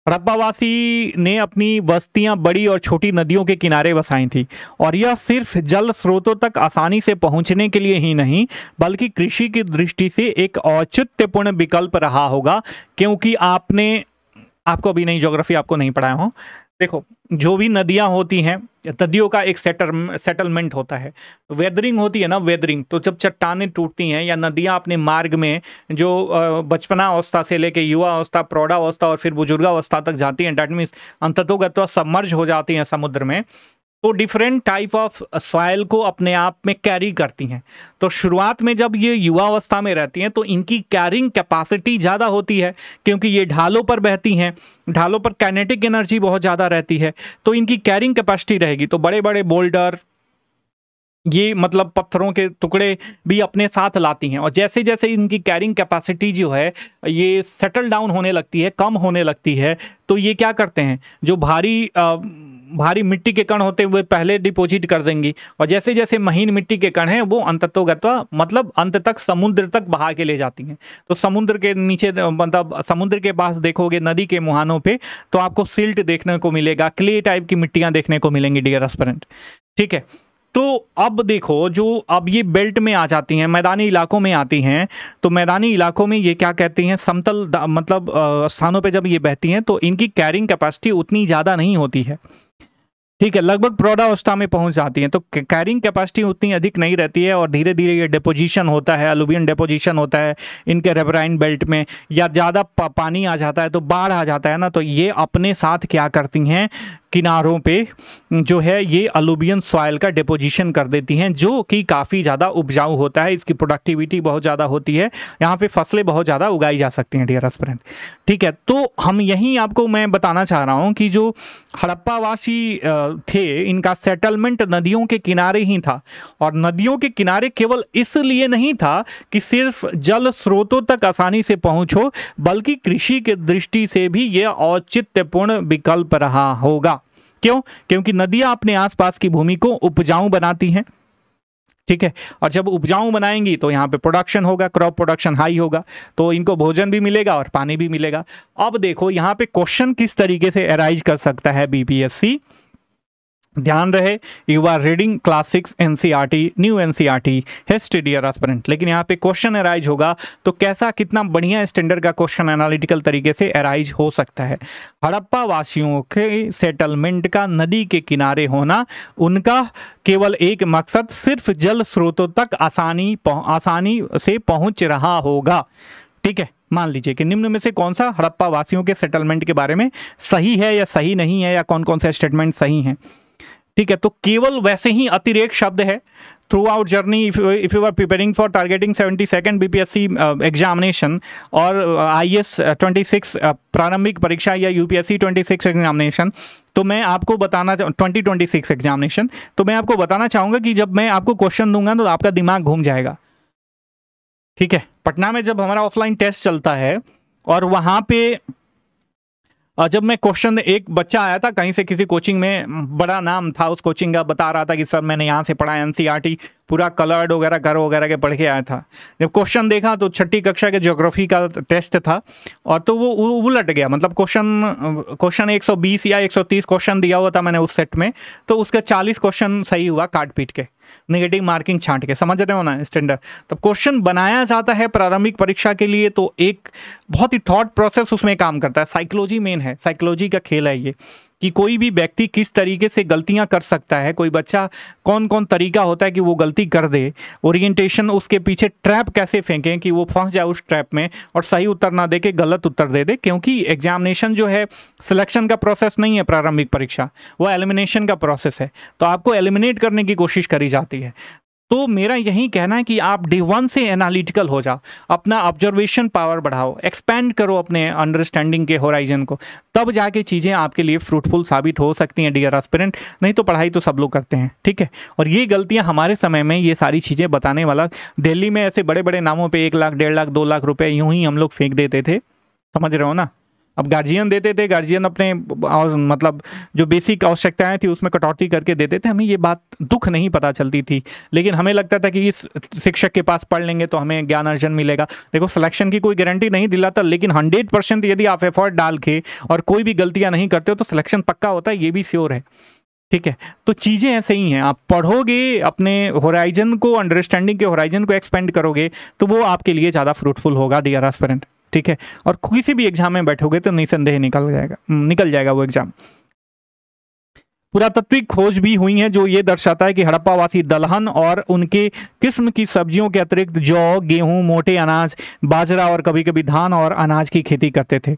हड़प्पावासी ने अपनी बस्तियां बड़ी और छोटी नदियों के किनारे बसाई थी, और यह सिर्फ जल स्रोतों तक आसानी से पहुंचने के लिए ही नहीं बल्कि कृषि की दृष्टि से एक औचित्यपूर्ण विकल्प रहा होगा। क्योंकि आपको अभी नहीं, ज्योग्राफी आपको नहीं पढ़ाया हो। देखो जो भी नदियां होती हैं, नदियों का एक सेटलमेंट होता है, वेदरिंग होती है ना, वेदरिंग। तो जब चट्टानें टूटती हैं या नदियां अपने मार्ग में जो बचपना अवस्था से लेके युवा अवस्था, प्रौढ़ावस्था और फिर बुजुर्गावस्था तक जाती हैं, डैट मीन्स अंततोगत्वा सबमर्ज हो जाती हैं समुद्र में, तो डिफरेंट टाइप ऑफ सॉइल को अपने आप में कैरी करती हैं। तो शुरुआत में जब ये युवावस्था में रहती हैं तो इनकी कैरिंग कैपेसिटी ज़्यादा होती है, क्योंकि ये ढालों पर बहती हैं, ढालों पर काइनेटिक एनर्जी बहुत ज़्यादा रहती है, तो इनकी कैरिंग कैपेसिटी रहेगी। तो बड़े बड़े बोल्डर, ये मतलब पत्थरों के टुकड़े भी अपने साथ लाती हैं, और जैसे जैसे इनकी कैरिंग कैपेसिटी जो है ये सेटल डाउन होने लगती है, कम होने लगती है, तो ये क्या करते हैं, जो भारी मिट्टी के कण होते हुए पहले डिपॉजिट कर देंगी, और जैसे जैसे महीन मिट्टी के कण हैं वो अंततोगत्वा मतलब अंत तक समुद्र तक बहा के ले जाती हैं। तो समुद्र के नीचे, मतलब समुद्र के पास देखोगे नदी के मुहानों पे, तो आपको सिल्ट देखने को मिलेगा, क्ले टाइप की मिट्टियां देखने को मिलेंगी डियर एस्पिरेंट। ठीक है, तो अब देखो जो अब ये बेल्ट में आ जाती हैं, मैदानी इलाकों में आती हैं, तो मैदानी इलाकों में ये क्या कहती हैं, समतल मतलब स्थानों पे जब ये बहती हैं तो इनकी कैरिंग कैपेसिटी उतनी ज़्यादा नहीं होती है। ठीक है, लगभग प्रौढ़ावस्था में पहुंच जाती हैं, तो कैरिंग कैपेसिटी उतनी अधिक नहीं रहती है, और धीरे धीरे ये डिपोजिशन होता है, अलुवियन डिपोजिशन होता है इनके रिवराइन बेल्ट में, या ज़्यादा पानी आ जाता है तो बाढ़ आ जाता है ना, तो ये अपने साथ क्या करती हैं किनारों पे जो है ये अलुवियल सॉइल का डिपोजिशन कर देती हैं, जो कि काफ़ी ज़्यादा उपजाऊ होता है, इसकी प्रोडक्टिविटी बहुत ज़्यादा होती है, यहाँ पे फसलें बहुत ज़्यादा उगाई जा सकती हैं डियर एस्पिरेंट। ठीक है, तो हम यहीं आपको मैं बताना चाह रहा हूँ कि जो हड़प्पावासी थे, इनका सेटलमेंट नदियों के किनारे ही था, और नदियों के किनारे केवल इसलिए नहीं था कि सिर्फ जल स्रोतों तक आसानी से पहुँचो, बल्कि कृषि के दृष्टि से भी यह औचित्यपूर्ण विकल्प रहा होगा। क्यों? क्योंकि नदियां अपने आसपास की भूमि को उपजाऊ बनाती हैं। ठीक है, और जब उपजाऊ बनाएंगी तो यहाँ पे प्रोडक्शन होगा, क्रॉप प्रोडक्शन हाई होगा, तो इनको भोजन भी मिलेगा और पानी भी मिलेगा। अब देखो यहाँ पे क्वेश्चन किस तरीके से अराइज कर सकता है बीपीएससी। ध्यान रहे, you are reading class 6 NCERT, new NCERT history dear aspirant, लेकिन यहाँ पे क्वेश्चन अराइज होगा तो कैसा, कितना बढ़िया स्टैंडर्ड का क्वेश्चन एनालिटिकल तरीके से अराइज हो सकता है। हड़प्पा वासियों के सेटलमेंट का नदी के किनारे होना, उनका केवल एक मकसद सिर्फ जल स्रोतों तक आसानी से पहुंच रहा होगा। ठीक है, मान लीजिए कि निम्न में से कौन सा हड़प्पा वासियों के सेटलमेंट के बारे में सही है या सही नहीं है, या कौन कौन से स्टेटमेंट सही हैं। ठीक है, तो केवल वैसे ही अतिरेक शब्द है throughout journey, if you are preparing for targeting 72nd BPSC examination और IAS 26 प्रारंभिक परीक्षा या यूपीएससी 26 एग्जामिनेशन, तो मैं आपको बताना 2026 एग्जामिनेशन, तो मैं आपको बताना चाहूँगा कि जब मैं आपको क्वेश्चन दूंगा तो आपका दिमाग घूम जाएगा। ठीक है, पटना में जब हमारा ऑफलाइन टेस्ट चलता है और वहाँ पे जब मैं क्वेश्चन, एक बच्चा आया था कहीं से, किसी कोचिंग में, बड़ा नाम था उस कोचिंग का, बता रहा था कि सर मैंने यहाँ से पढ़ा एनसीईआरटी पूरा कलर्ड वगैरह कर वगैरह के पढ़ के आया था। जब क्वेश्चन देखा तो 6ठी कक्षा के ज्योग्राफी का टेस्ट था, और तो वो उलट गया, मतलब क्वेश्चन 120 या 130 क्वेश्चन दिया हुआ था मैंने उस सेट में, तो उसका 40 क्वेश्चन सही हुआ काट पीट के, नेगेटिव मार्किंग छांट के। समझ रहे हो ना स्टैंडर्ड। तो क्वेश्चन बनाया जाता है प्रारंभिक परीक्षा के लिए, तो एक बहुत ही थॉट प्रोसेस उसमें काम करता है, साइकोलॉजी मेन है, साइकोलॉजी का खेल है ये, कि कोई भी व्यक्ति किस तरीके से गलतियां कर सकता है, कोई बच्चा कौन कौन तरीका होता है कि वो गलती कर दे, ओरिएंटेशन, उसके पीछे ट्रैप कैसे फेंकें कि वो फंस जाए उस ट्रैप में और सही उत्तर ना दे के गलत उत्तर दे दे। क्योंकि एग्जामिनेशन जो है सिलेक्शन का प्रोसेस नहीं है, प्रारंभिक परीक्षा वो एलिमिनेशन का प्रोसेस है, तो आपको एलिमिनेट करने की कोशिश करी जाती है। तो मेरा यही कहना है कि आप डे 1 से एनालिटिकल हो जाओ, अपना ऑब्जर्वेशन पावर बढ़ाओ, एक्सपेंड करो अपने अंडरस्टैंडिंग के होराइजन को, तब जाके चीज़ें आपके लिए फ्रूटफुल साबित हो सकती हैं डियर एस्पिरेंट। नहीं तो पढ़ाई तो सब लोग करते हैं। ठीक है, और ये गलतियां हमारे समय में, ये सारी चीज़ें बताने वाला, दिल्ली में ऐसे बड़े बड़े नामों पर 1 लाख, 1.5 लाख, 2 लाख रुपये यूं ही हम लोग फेंक देते थे। समझ रहे हो ना। अब गार्जियन देते थे, गार्जियन अपने मतलब जो बेसिक आवश्यकताएं थी उसमें कटौती करके देते थे, हमें ये बात दुख नहीं पता चलती थी, लेकिन हमें लगता था कि इस शिक्षक के पास पढ़ लेंगे तो हमें ज्ञान अर्जन मिलेगा। देखो सिलेक्शन की कोई गारंटी नहीं दिलाता, लेकिन 100% यदि आप एफर्ट डाल के और कोई भी गलतियां नहीं करते हो तो सिलेक्शन पक्का होता है, ये भी श्योर है। ठीक है, तो चीज़ें ऐसे ही हैं, आप पढ़ोगे, अपने होराइजन को, अंडरस्टैंडिंग के होराइजन को एक्सपेंड करोगे तो वो आपके लिए ज़्यादा फ्रूटफुल होगा डियर एस्पिरेंट। ठीक है, और किसी भी एग्जाम में बैठोगे तो निसंदेह निकल जाएगा वो एग्जाम। पुरातात्विक खोज भी हुई है जो ये दर्शाता है कि हड़प्पावासी दलहन और उनके किस्म की सब्जियों के अतिरिक्त जौ, गेहूं, मोटे अनाज, बाजरा और कभी कभी धान और अनाज की खेती करते थे।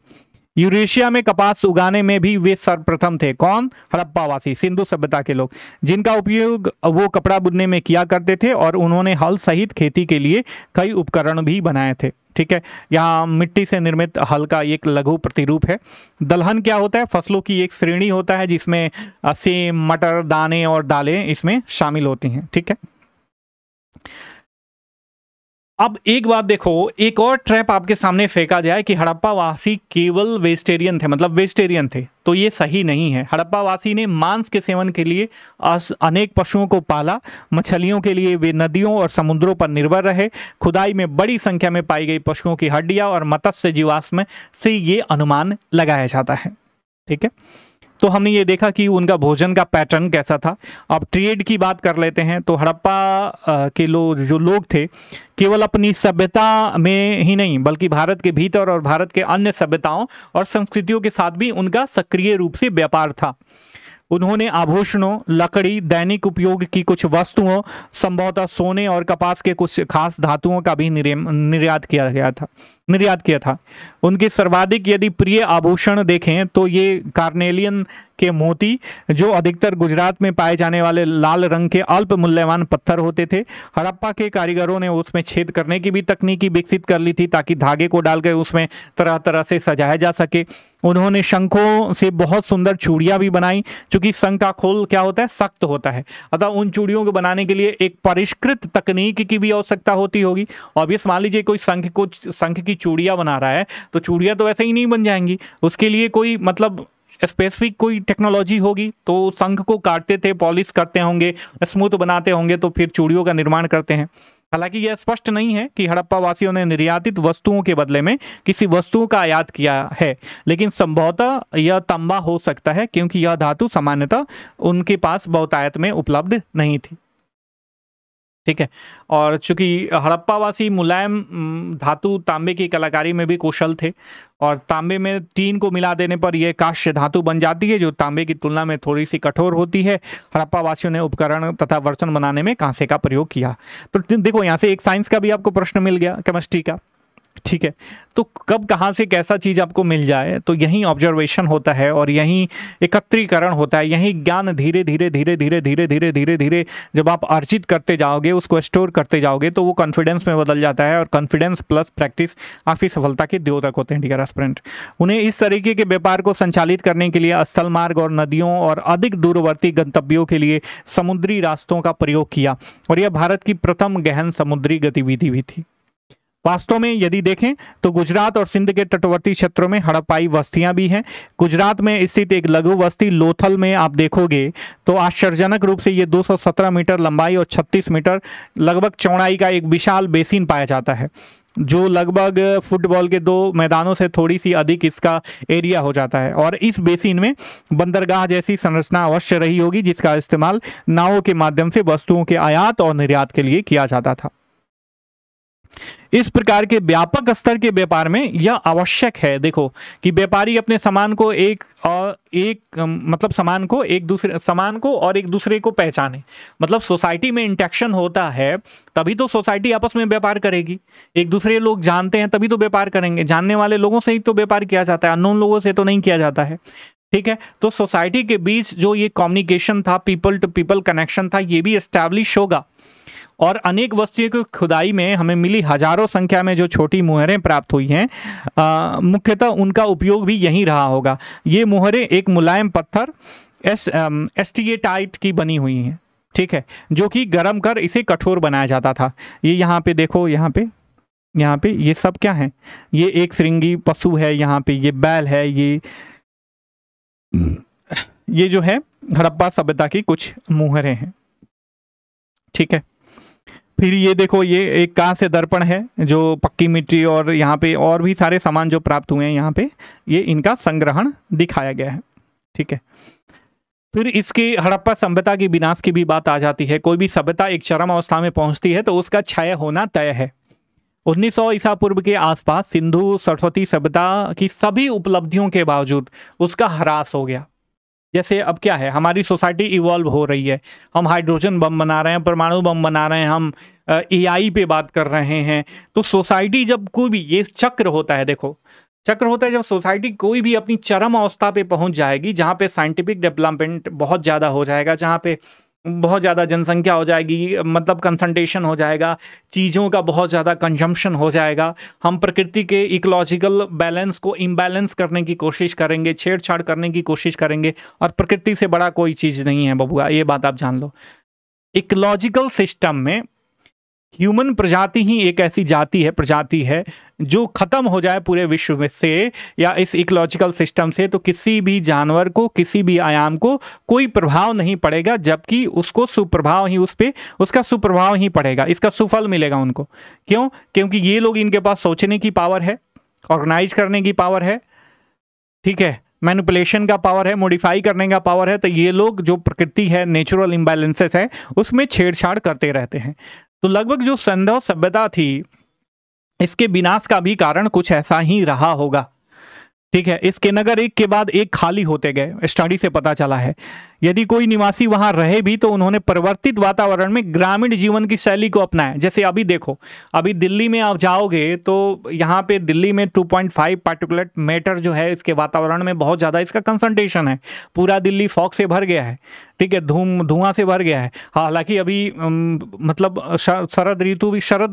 यूरेशिया में कपास उगाने में भी वे सर्वप्रथम थे। कौन? हड़प्पावासी, सिंधु सभ्यता के लोग, जिनका उपयोग वो कपड़ा बुनने में किया करते थे, और उन्होंने हल सहित खेती के लिए कई उपकरण भी बनाए थे। ठीक है, यहाँ मिट्टी से निर्मित हल का एक लघु प्रतिरूप है। दलहन क्या होता है? फसलों की एक श्रेणी होता है जिसमें सेम, मटर, दाने और दालें इसमें शामिल होती हैं। ठीक है, अब एक बात देखो, एक और ट्रैप आपके सामने फेंका जाए कि हड़प्पावासी केवल वेजिटेरियन थे, मतलब वेजिटेरियन थे, तो ये सही नहीं है। हड़प्पावासी ने मांस के सेवन के लिए अनेक पशुओं को पाला। मछलियों के लिए वे नदियों और समुद्रों पर निर्भर रहे। खुदाई में बड़ी संख्या में पाई गई पशुओं की हड्डियां और मत्स्य जीवाश्म से ये अनुमान लगाया जाता है। ठीक है, तो हमने ये देखा कि उनका भोजन का पैटर्न कैसा था। अब ट्रेड की बात कर लेते हैं, तो हड़प्पा के जो लोग थे, केवल अपनी सभ्यता में ही नहीं बल्कि भारत के भीतर और भारत के अन्य सभ्यताओं और संस्कृतियों के साथ भी उनका सक्रिय रूप से व्यापार था। उन्होंने आभूषणों, लकड़ी, दैनिक उपयोग की कुछ वस्तुओं, संभवतः सोने और कपास के कुछ खास धातुओं का भी निर्यात किया था। उनके सर्वाधिक यदि प्रिय आभूषण देखें तो ये कार्नेलियन के मोती, जो अधिकतर गुजरात में पाए जाने वाले लाल रंग के अल्प मूल्यवान पत्थर होते थे। हड़प्पा के कारीगरों ने उसमें छेद करने की भी तकनीकी विकसित कर ली थी ताकि धागे को डालकर उसमें तरह तरह से सजाया जा सके। उन्होंने शंखों से बहुत सुंदर चूड़ियां भी बनाई, क्योंकि शंख का खोल क्या होता है, सख्त होता है, अतः उन चूड़ियों को बनाने के लिए एक परिष्कृत तकनीक की भी आवश्यकता होती होगी। ऑब्वियस, मान लीजिए कोई शंख की चूड़ियां बना रहा है तो चूड़ियां तो ऐसे ही नहीं बन जाएंगी, उसके लिए कोई मतलब स्पेसिफिक कोई टेक्नोलॉजी होगी। तो शंख को काटते थे, पॉलिश करते होंगे, स्मूथ बनाते होंगे, तो फिर चूड़ियों का निर्माण करते हैं। हालांकि यह स्पष्ट नहीं है कि हड़प्पा वासियों ने निर्यातित वस्तुओं के बदले में किसी वस्तुओं का आयात किया है, लेकिन संभवतः यह तांबा हो सकता है, क्योंकि यह धातु सामान्यतः उनके पास बहुतायत में उपलब्ध नहीं थी। ठीक है, और चूंकि हड़प्पावासी मुलायम धातु तांबे की कलाकारी में भी कुशल थे, और तांबे में टीन को मिला देने पर यह काष्य धातु बन जाती है, जो तांबे की तुलना में थोड़ी सी कठोर होती है। हड़प्पावासियों ने उपकरण तथा बर्तन बनाने में कांसे का प्रयोग किया। तो देखो, यहाँ से एक साइंस का भी आपको प्रश्न मिल गया, केमिस्ट्री का। ठीक है, तो कब कहाँ से कैसा चीज आपको मिल जाए, तो यही ऑब्जर्वेशन होता है और यही एकत्रीकरण होता है। यही ज्ञान धीरे धीरे धीरे धीरे धीरे धीरे धीरे धीरे जब आप अर्जित करते जाओगे, उसको स्टोर करते जाओगे, तो वो कॉन्फिडेंस में बदल जाता है, और कॉन्फिडेंस प्लस प्रैक्टिस काफ़ी सफलता के द्योतक होते हैं डियर एस्पिरेंट। उन्हें इस तरीके के व्यापार को संचालित करने के लिए स्थल मार्ग और नदियों और अधिक दूरवर्ती गंतव्यों के लिए समुद्री रास्तों का प्रयोग किया, और यह भारत की प्रथम गहन समुद्री गतिविधि भी थी। वास्तव में यदि देखें तो गुजरात और सिंध के तटवर्ती क्षेत्रों में हड़प्पाई बस्तियां भी हैं। गुजरात में स्थित एक लघु बस्ती लोथल में आप देखोगे तो आश्चर्यजनक रूप से ये 217 मीटर लंबाई और 36 मीटर लगभग चौड़ाई का एक विशाल बेसिन पाया जाता है, जो लगभग फुटबॉल के 2 मैदानों से थोड़ी सी अधिक इसका एरिया हो जाता है। और इस बेसिन में बंदरगाह जैसी संरचना अवश्य रही होगी, जिसका इस्तेमाल नावों के माध्यम से वस्तुओं के आयात और निर्यात के लिए किया जाता था। इस प्रकार के व्यापक स्तर के व्यापार में यह आवश्यक है, देखो, कि व्यापारी अपने सामान को सामान को और एक दूसरे को पहचाने। मतलब सोसाइटी में इंटरेक्शन होता है, तभी तो सोसाइटी आपस में व्यापार करेगी। एक दूसरे लोग जानते हैं तभी तो व्यापार करेंगे। जानने वाले लोगों से ही तो व्यापार किया जाता है, अननोन लोगों से तो नहीं किया जाता है। ठीक है, तो सोसाइटी के बीच जो ये कम्युनिकेशन था, पीपल टू पीपल कनेक्शन था, ये भी एस्टैब्लिश होगा। और अनेक वस्तुओं की खुदाई में हमें मिली हजारों संख्या में जो छोटी मुहरें प्राप्त हुई हैं, मुख्यतः उनका उपयोग भी यही रहा होगा। ये मुहरें एक मुलायम पत्थर एस्टिएटाइट की बनी हुई हैं, ठीक है, जो कि गर्म कर इसे कठोर बनाया जाता था। ये यहाँ पे देखो, यहाँ पे ये सब क्या है, ये एक श्रृंगी पशु है, यहाँ पे ये बैल है, ये जो है हड़प्पा सभ्यता की कुछ मुहरें हैं। ठीक है, फिर ये देखो, ये एक कांस्य दर्पण है जो पक्की मिट्टी और यहाँ पे और भी सारे सामान जो प्राप्त हुए हैं, यहाँ पे ये इनका संग्रहण दिखाया गया है। ठीक है, फिर इसके हड़प्पा सभ्यता की विनाश की भी बात आ जाती है। कोई भी सभ्यता एक चरम अवस्था में पहुंचती है तो उसका क्षय होना तय है। 1900 ईसा पूर्व के आसपास सिंधु सरस्वती सभ्यता की सभी उपलब्धियों के बावजूद उसका ह्रास हो गया। जैसे अब क्या है, हमारी सोसाइटी इवॉल्व हो रही है, हम हाइड्रोजन बम बना रहे हैं, परमाणु बम बना रहे हैं, हम एआई पे बात कर रहे हैं। तो सोसाइटी जब कोई भी, ये चक्र होता है, देखो चक्र होता है, जब सोसाइटी कोई भी अपनी चरम अवस्था पे पहुंच जाएगी, जहाँ पे साइंटिफिक डेवलपमेंट बहुत ज़्यादा हो जाएगा, जहाँ पे बहुत ज़्यादा जनसंख्या हो जाएगी, मतलब कंसंट्रेशन हो जाएगा, चीज़ों का बहुत ज़्यादा कंजम्पशन हो जाएगा, हम प्रकृति के इकोलॉजिकल बैलेंस को इम्बैलेंस करने की कोशिश करेंगे, छेड़छाड़ करने की कोशिश करेंगे, और प्रकृति से बड़ा कोई चीज़ नहीं है बबुआ, ये बात आप जान लो। इकोलॉजिकल सिस्टम में ह्यूमन प्रजाति ही एक ऐसी प्रजाति है जो खत्म हो जाए पूरे विश्व से या इस इकोलॉजिकल सिस्टम से, तो किसी भी जानवर को, किसी भी आयाम को कोई प्रभाव नहीं पड़ेगा, जबकि उसको सुप्रभाव ही, उस पे उसका सुप्रभाव ही पड़ेगा, इसका सुफल मिलेगा उनको। क्यों? क्योंकि ये लोग, इनके पास सोचने की पावर है, ऑर्गेनाइज करने की पावर है, ठीक है, मैनिपुलेशन का पावर है, मॉडिफाई करने का पावर है। तो ये लोग जो प्रकृति है, नेचुरल इम्बैलेंसेस है, उसमें छेड़छाड़ करते रहते हैं। तो लगभग जो सिंधु सभ्यता थी, इसके विनाश का भी कारण कुछ ऐसा ही रहा होगा। ठीक है, इसके नगर एक के बाद एक खाली होते गए, स्टडी से पता चला है। यदि कोई निवासी वहां रहे भी तो उन्होंने परिवर्तित वातावरण में ग्रामीण जीवन की शैली को अपनाया। जैसे अभी देखो, अभी दिल्ली में आप जाओगे तो यहाँ पे दिल्ली में 2.5 पार्टिकुलेट मैटर जो है इसके वातावरण में बहुत ज़्यादा इसका कंसंट्रेशन है। पूरा दिल्ली फॉग से भर गया है, ठीक है, धुआं से भर गया है। हालांकि अभी मतलब शरद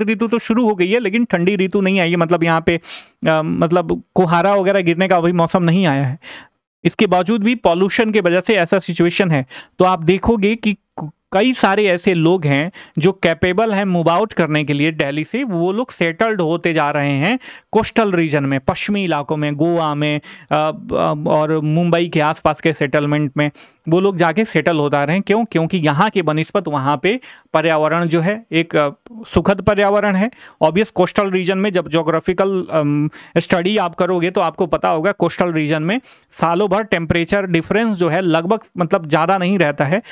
ऋतु तो शुरू हो गई है, लेकिन ठंडी ऋतु नहीं आई है। मतलब यहाँ पे मतलब कोहारा वगैरह गिरने का अभी मौसम नहीं आया है। इसके बावजूद भी पॉल्यूशन की वजह से ऐसा सिचुएशन है। तो आप देखोगे कि कई सारे ऐसे लोग हैं जो कैपेबल हैं मूव आउट करने के लिए दिल्ली से, वो लोग सेटल्ड होते जा रहे हैं कोस्टल रीजन में, पश्चिमी इलाकों में, गोवा में और मुंबई के आसपास के सेटलमेंट में वो लोग जाके सेटल होता रहे हैं। क्यों? क्योंकि यहाँ के बनिस्बत वहाँ पे पर्यावरण जो है एक सुखद पर्यावरण है। ऑब्वियस कोस्टल रीजन में जब ज्योग्राफिकल स्टडी आप करोगे तो आपको पता होगा कोस्टल रीजन में सालों भर टेम्परेचर डिफरेंस जो है लगभग मतलब ज़्यादा नहीं रहता है,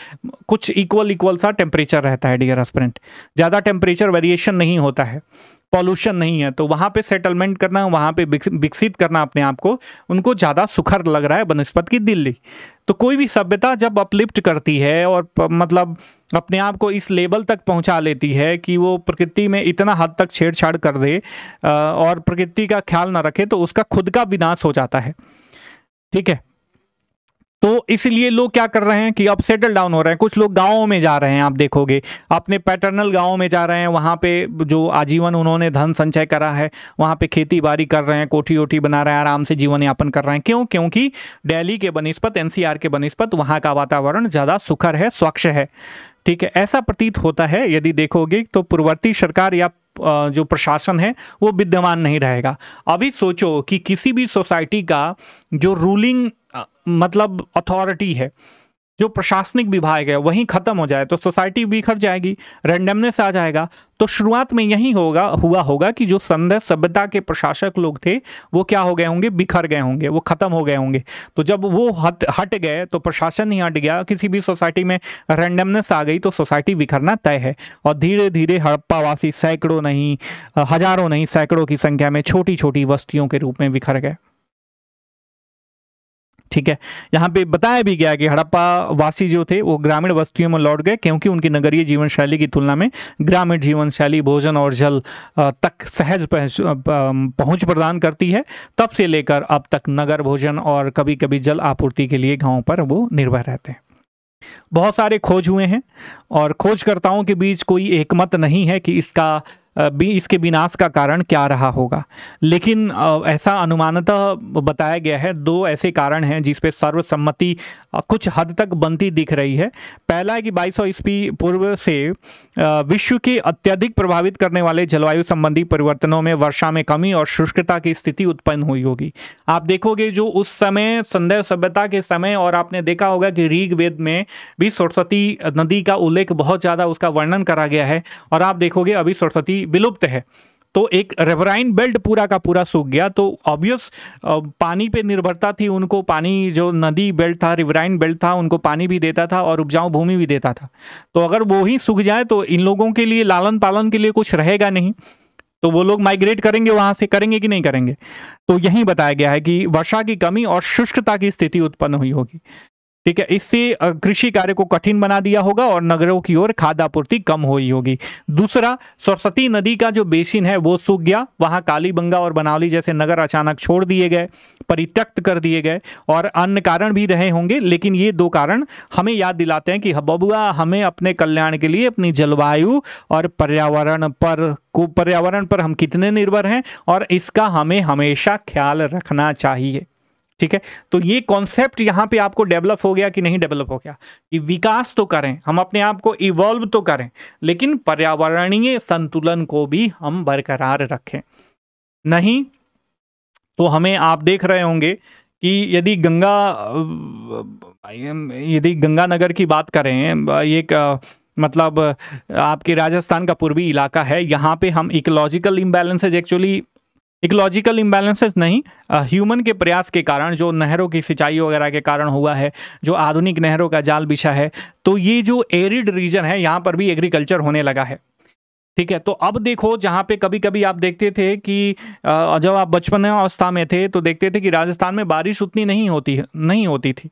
कुछ इक्वल सा टेम्परेचर रहता है डियर एस्पिरेंट, ज़्यादा टेम्परेचर वेरिएशन नहीं होता है, पॉल्यूशन नहीं है। तो वहाँ पे सेटलमेंट करना, वहाँ पे विकसित करना अपने आप को, उनको ज़्यादा सुखद लग रहा है बनिस्बत की दिल्ली। तो कोई भी सभ्यता जब अपलिफ्ट करती है और मतलब अपने आप को इस लेवल तक पहुंचा लेती है कि वो प्रकृति में इतना हद तक छेड़छाड़ कर दे और प्रकृति का ख्याल ना रखे, तो उसका खुद का विनाश हो जाता है। ठीक है, तो इसलिए लोग क्या कर रहे हैं कि अब सेटल डाउन हो रहे हैं। कुछ लोग गाँवों में जा रहे हैं, आप देखोगे अपने पैटर्नल गाँव में जा रहे हैं, वहाँ पे जो आजीवन उन्होंने धन संचय करा है वहाँ पे खेती बाड़ी कर रहे हैं, कोठी वोठी बना रहे हैं, आराम से जीवन यापन कर रहे हैं। क्यों? क्योंकि दिल्ली के बनिस्पत, एनसीआर के बनिस्पत वहाँ का वातावरण ज़्यादा सुखद है, स्वच्छ है। ठीक है, ऐसा प्रतीत होता है। यदि देखोगे तो पूर्ववर्ती सरकार या जो प्रशासन है वो विद्यमान नहीं रहेगा। अभी सोचो कि किसी भी सोसाइटी का जो रूलिंग मतलब अथॉरिटी है, जो प्रशासनिक विभाग है, वहीं खत्म हो जाए तो सोसाइटी बिखर जाएगी, रैंडमनेस आ जाएगा। तो शुरुआत में यही हुआ होगा कि जो संदेह सभ्यता के प्रशासक लोग थे वो क्या हो गए होंगे, बिखर गए होंगे, वो खत्म हो गए होंगे। तो जब वो हट गए तो प्रशासन ही हट गया, किसी भी सोसाइटी में रैंडमनेस आ गई तो सोसाइटी बिखरना तय है। और धीरे धीरे हड़प्पावासी सैकड़ों नहीं, हजारों नहीं, सैकड़ों की संख्या में छोटी छोटी बस्तियों के रूप में बिखर गए। ठीक है, यहाँ पे बताया भी गया कि हड़प्पा वासी जो थे वो ग्रामीण बस्तियों में लौट गए क्योंकि उनकी नगरीय जीवन शैली की तुलना में ग्रामीण जीवन शैली भोजन और जल तक सहज पहुंच प्रदान करती है। तब से लेकर अब तक नगर भोजन और कभी कभी जल आपूर्ति के लिए गांव पर वो निर्भर रहते हैं। बहुत सारे खोज हुए हैं और खोजकर्ताओं के बीच कोई एकमत नहीं है कि इसके विनाश का कारण क्या रहा होगा, लेकिन ऐसा अनुमानतः बताया गया है। दो ऐसे कारण हैं जिस पे सर्वसम्मति कुछ हद तक बनती दिख रही है। पहला है कि 2200 ईस्वी पूर्व से विश्व के अत्यधिक प्रभावित करने वाले जलवायु संबंधी परिवर्तनों में वर्षा में कमी और शुष्कता की स्थिति उत्पन्न हुई होगी। आप देखोगे जो उस समय संदेह सभ्यता के समय, और आपने देखा होगा कि ऋग्वेद में भी सरस्वती नदी का उल्लेख बहुत ज़्यादा, उसका वर्णन करा गया है। और आप देखोगे अभी सरस्वती विलुप्त है, तो एक रिवराइन बेल्ट पूरा का पूरा सूख गया। तो ऑब्वियस पानी पे निर्भरता थी उनको, पानी जो नदी बेल्ट था, रिवराइन बेल्ट था, उनको पानी भी देता था और उपजाऊ भूमि भी देता था। तो अगर वो ही सूख जाए तो इन लोगों के लिए लालन पालन के लिए कुछ रहेगा नहीं, तो वो लोग माइग्रेट करेंगे, वहां से करेंगे कि नहीं करेंगे। तो यही बताया गया है कि वर्षा की कमी और शुष्कता की स्थिति उत्पन्न हुई होगी। ठीक है, इससे कृषि कार्य को कठिन बना दिया होगा और नगरों की ओर खाद्य आपूर्ति कम हुई होगी। दूसरा, सरस्वती नदी का जो बेसिन है वो सूख गया, वहां कालीबंगा और बनावली जैसे नगर अचानक छोड़ दिए गए, परित्यक्त कर दिए गए, और अन्य कारण भी रहे होंगे। लेकिन ये दो कारण हमें याद दिलाते हैं कि बबुआ, हमें अपने कल्याण के लिए अपनी जलवायु और पर्यावरण पर हम कितने निर्भर हैं और इसका हमें हमेशा ख्याल रखना चाहिए। ठीक है, तो ये कॉन्सेप्ट यहाँ पे आपको डेवलप हो गया कि नहीं डेवलप हो गया कि विकास तो करें, हम अपने आप को इवॉल्व तो करें, लेकिन पर्यावरणीय संतुलन को भी हम बरकरार रखें। नहीं तो हमें, आप देख रहे होंगे कि यदि गंगानगर की बात करें, एक मतलब आपके राजस्थान का पूर्वी इलाका है, यहाँ पे हम ecological imbalances, actually ecological imbalances नहीं, ह्यूमन के प्रयास के कारण, जो नहरों की सिंचाई वगैरह के कारण हुआ है, जो आधुनिक नहरों का जाल बिछा है, तो ये जो एरिड रीजन है यहाँ पर भी एग्रीकल्चर होने लगा है। ठीक है। तो अब देखो, जहाँ पे कभी कभी आप देखते थे कि जब आप बचपन अवस्था में थे तो देखते थे कि राजस्थान में बारिश उतनी नहीं होती थी।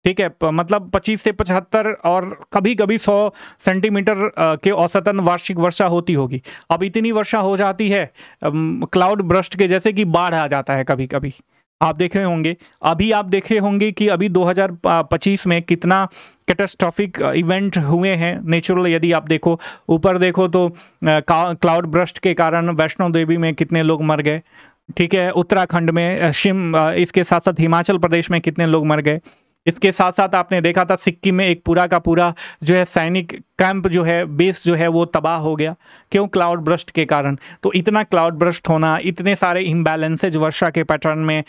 ठीक है, मतलब 25 से 75 और कभी कभी 100 सेंटीमीटर के औसतन वार्षिक वर्षा होती होगी। अब इतनी वर्षा हो जाती है क्लाउड ब्रस्ट के जैसे कि बाढ़ आ जाता है कभी कभी। आप देखे होंगे, अभी आप देखे होंगे कि अभी 2025 में कितना कैटास्ट्रॉफिक इवेंट हुए हैं नेचुरल। यदि आप देखो, ऊपर देखो तो क्लाउड ब्रस्ट के कारण वैष्णो देवी में कितने लोग मर गए। ठीक है, उत्तराखंड में इसके साथ साथ हिमाचल प्रदेश में कितने लोग मर गए। इसके साथ साथ आपने देखा था सिक्किम में एक पूरा का पूरा जो है सैनिक कैंप जो है, बेस जो है वो तबाह हो गया। क्यों? क्लाउड ब्रस्ट के कारण। तो इतना क्लाउड ब्रस्ट होना, इतने सारे इम्बैलेंसेज वर्षा के पैटर्न में,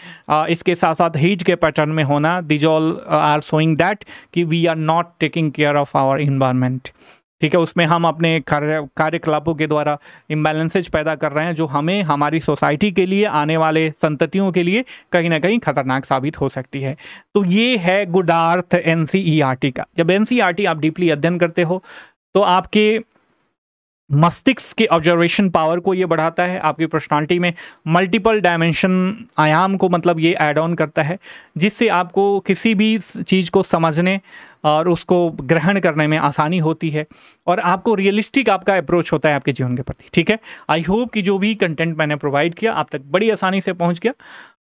इसके साथ साथ हीट के पैटर्न में होना, these all are showing that कि we are not taking care of our environment. ठीक है, उसमें हम अपने कार्यकलापों के द्वारा इम्बैलेंसेज पैदा कर रहे हैं जो हमें, हमारी सोसाइटी के लिए, आने वाले संततियों के लिए कहीं ना कहीं खतरनाक साबित हो सकती है। तो ये है गुडार्थ एनसीईआरटी का। जब एनसीईआरटी आप डीपली अध्ययन करते हो तो आपके मस्तिष्क के ऑब्जर्वेशन पावर को ये बढ़ाता है, आपकी पर्सनालिटी में मल्टीपल डायमेंशन आयाम को मतलब ये ऐड ऑन करता है, जिससे आपको किसी भी चीज़ को समझने और उसको ग्रहण करने में आसानी होती है और आपको रियलिस्टिक आपका अप्रोच होता है आपके जीवन के प्रति। ठीक है, आई होप कि जो भी कंटेंट मैंने प्रोवाइड किया आप तक बड़ी आसानी से पहुंच गया।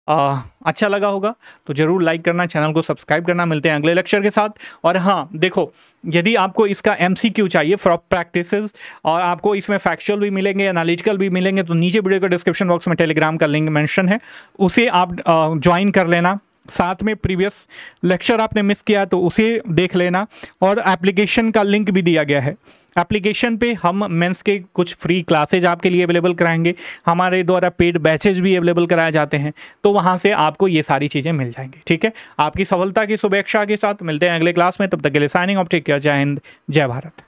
अच्छा लगा होगा तो ज़रूर लाइक करना, चैनल को सब्सक्राइब करना। मिलते हैं अगले लेक्चर के साथ। और हाँ देखो, यदि आपको इसका MCQ चाहिए फॉर प्रैक्टिसेस और आपको इसमें फैक्चुअल भी मिलेंगे, एनालिटिकल भी मिलेंगे, तो नीचे वीडियो के डिस्क्रिप्शन बॉक्स में टेलीग्राम का लिंक मेंशन है, उसे आप ज्वाइन कर लेना। साथ में प्रीवियस लेक्चर आपने मिस किया तो उसे देख लेना और एप्लीकेशन का लिंक भी दिया गया है। एप्लीकेशन पे हम मेंस के कुछ फ्री क्लासेज आपके लिए अवेलेबल कराएंगे, हमारे द्वारा पेड बैचेज भी अवेलेबल कराए जाते हैं, तो वहाँ से आपको ये सारी चीज़ें मिल जाएंगी। ठीक है, आपकी सफलता की शुभेच्छा के साथ मिलते हैं अगले क्लास में। तब तक के लिए साइनिंग ऑफ, टेक केयर, जय हिंद, जय भारत।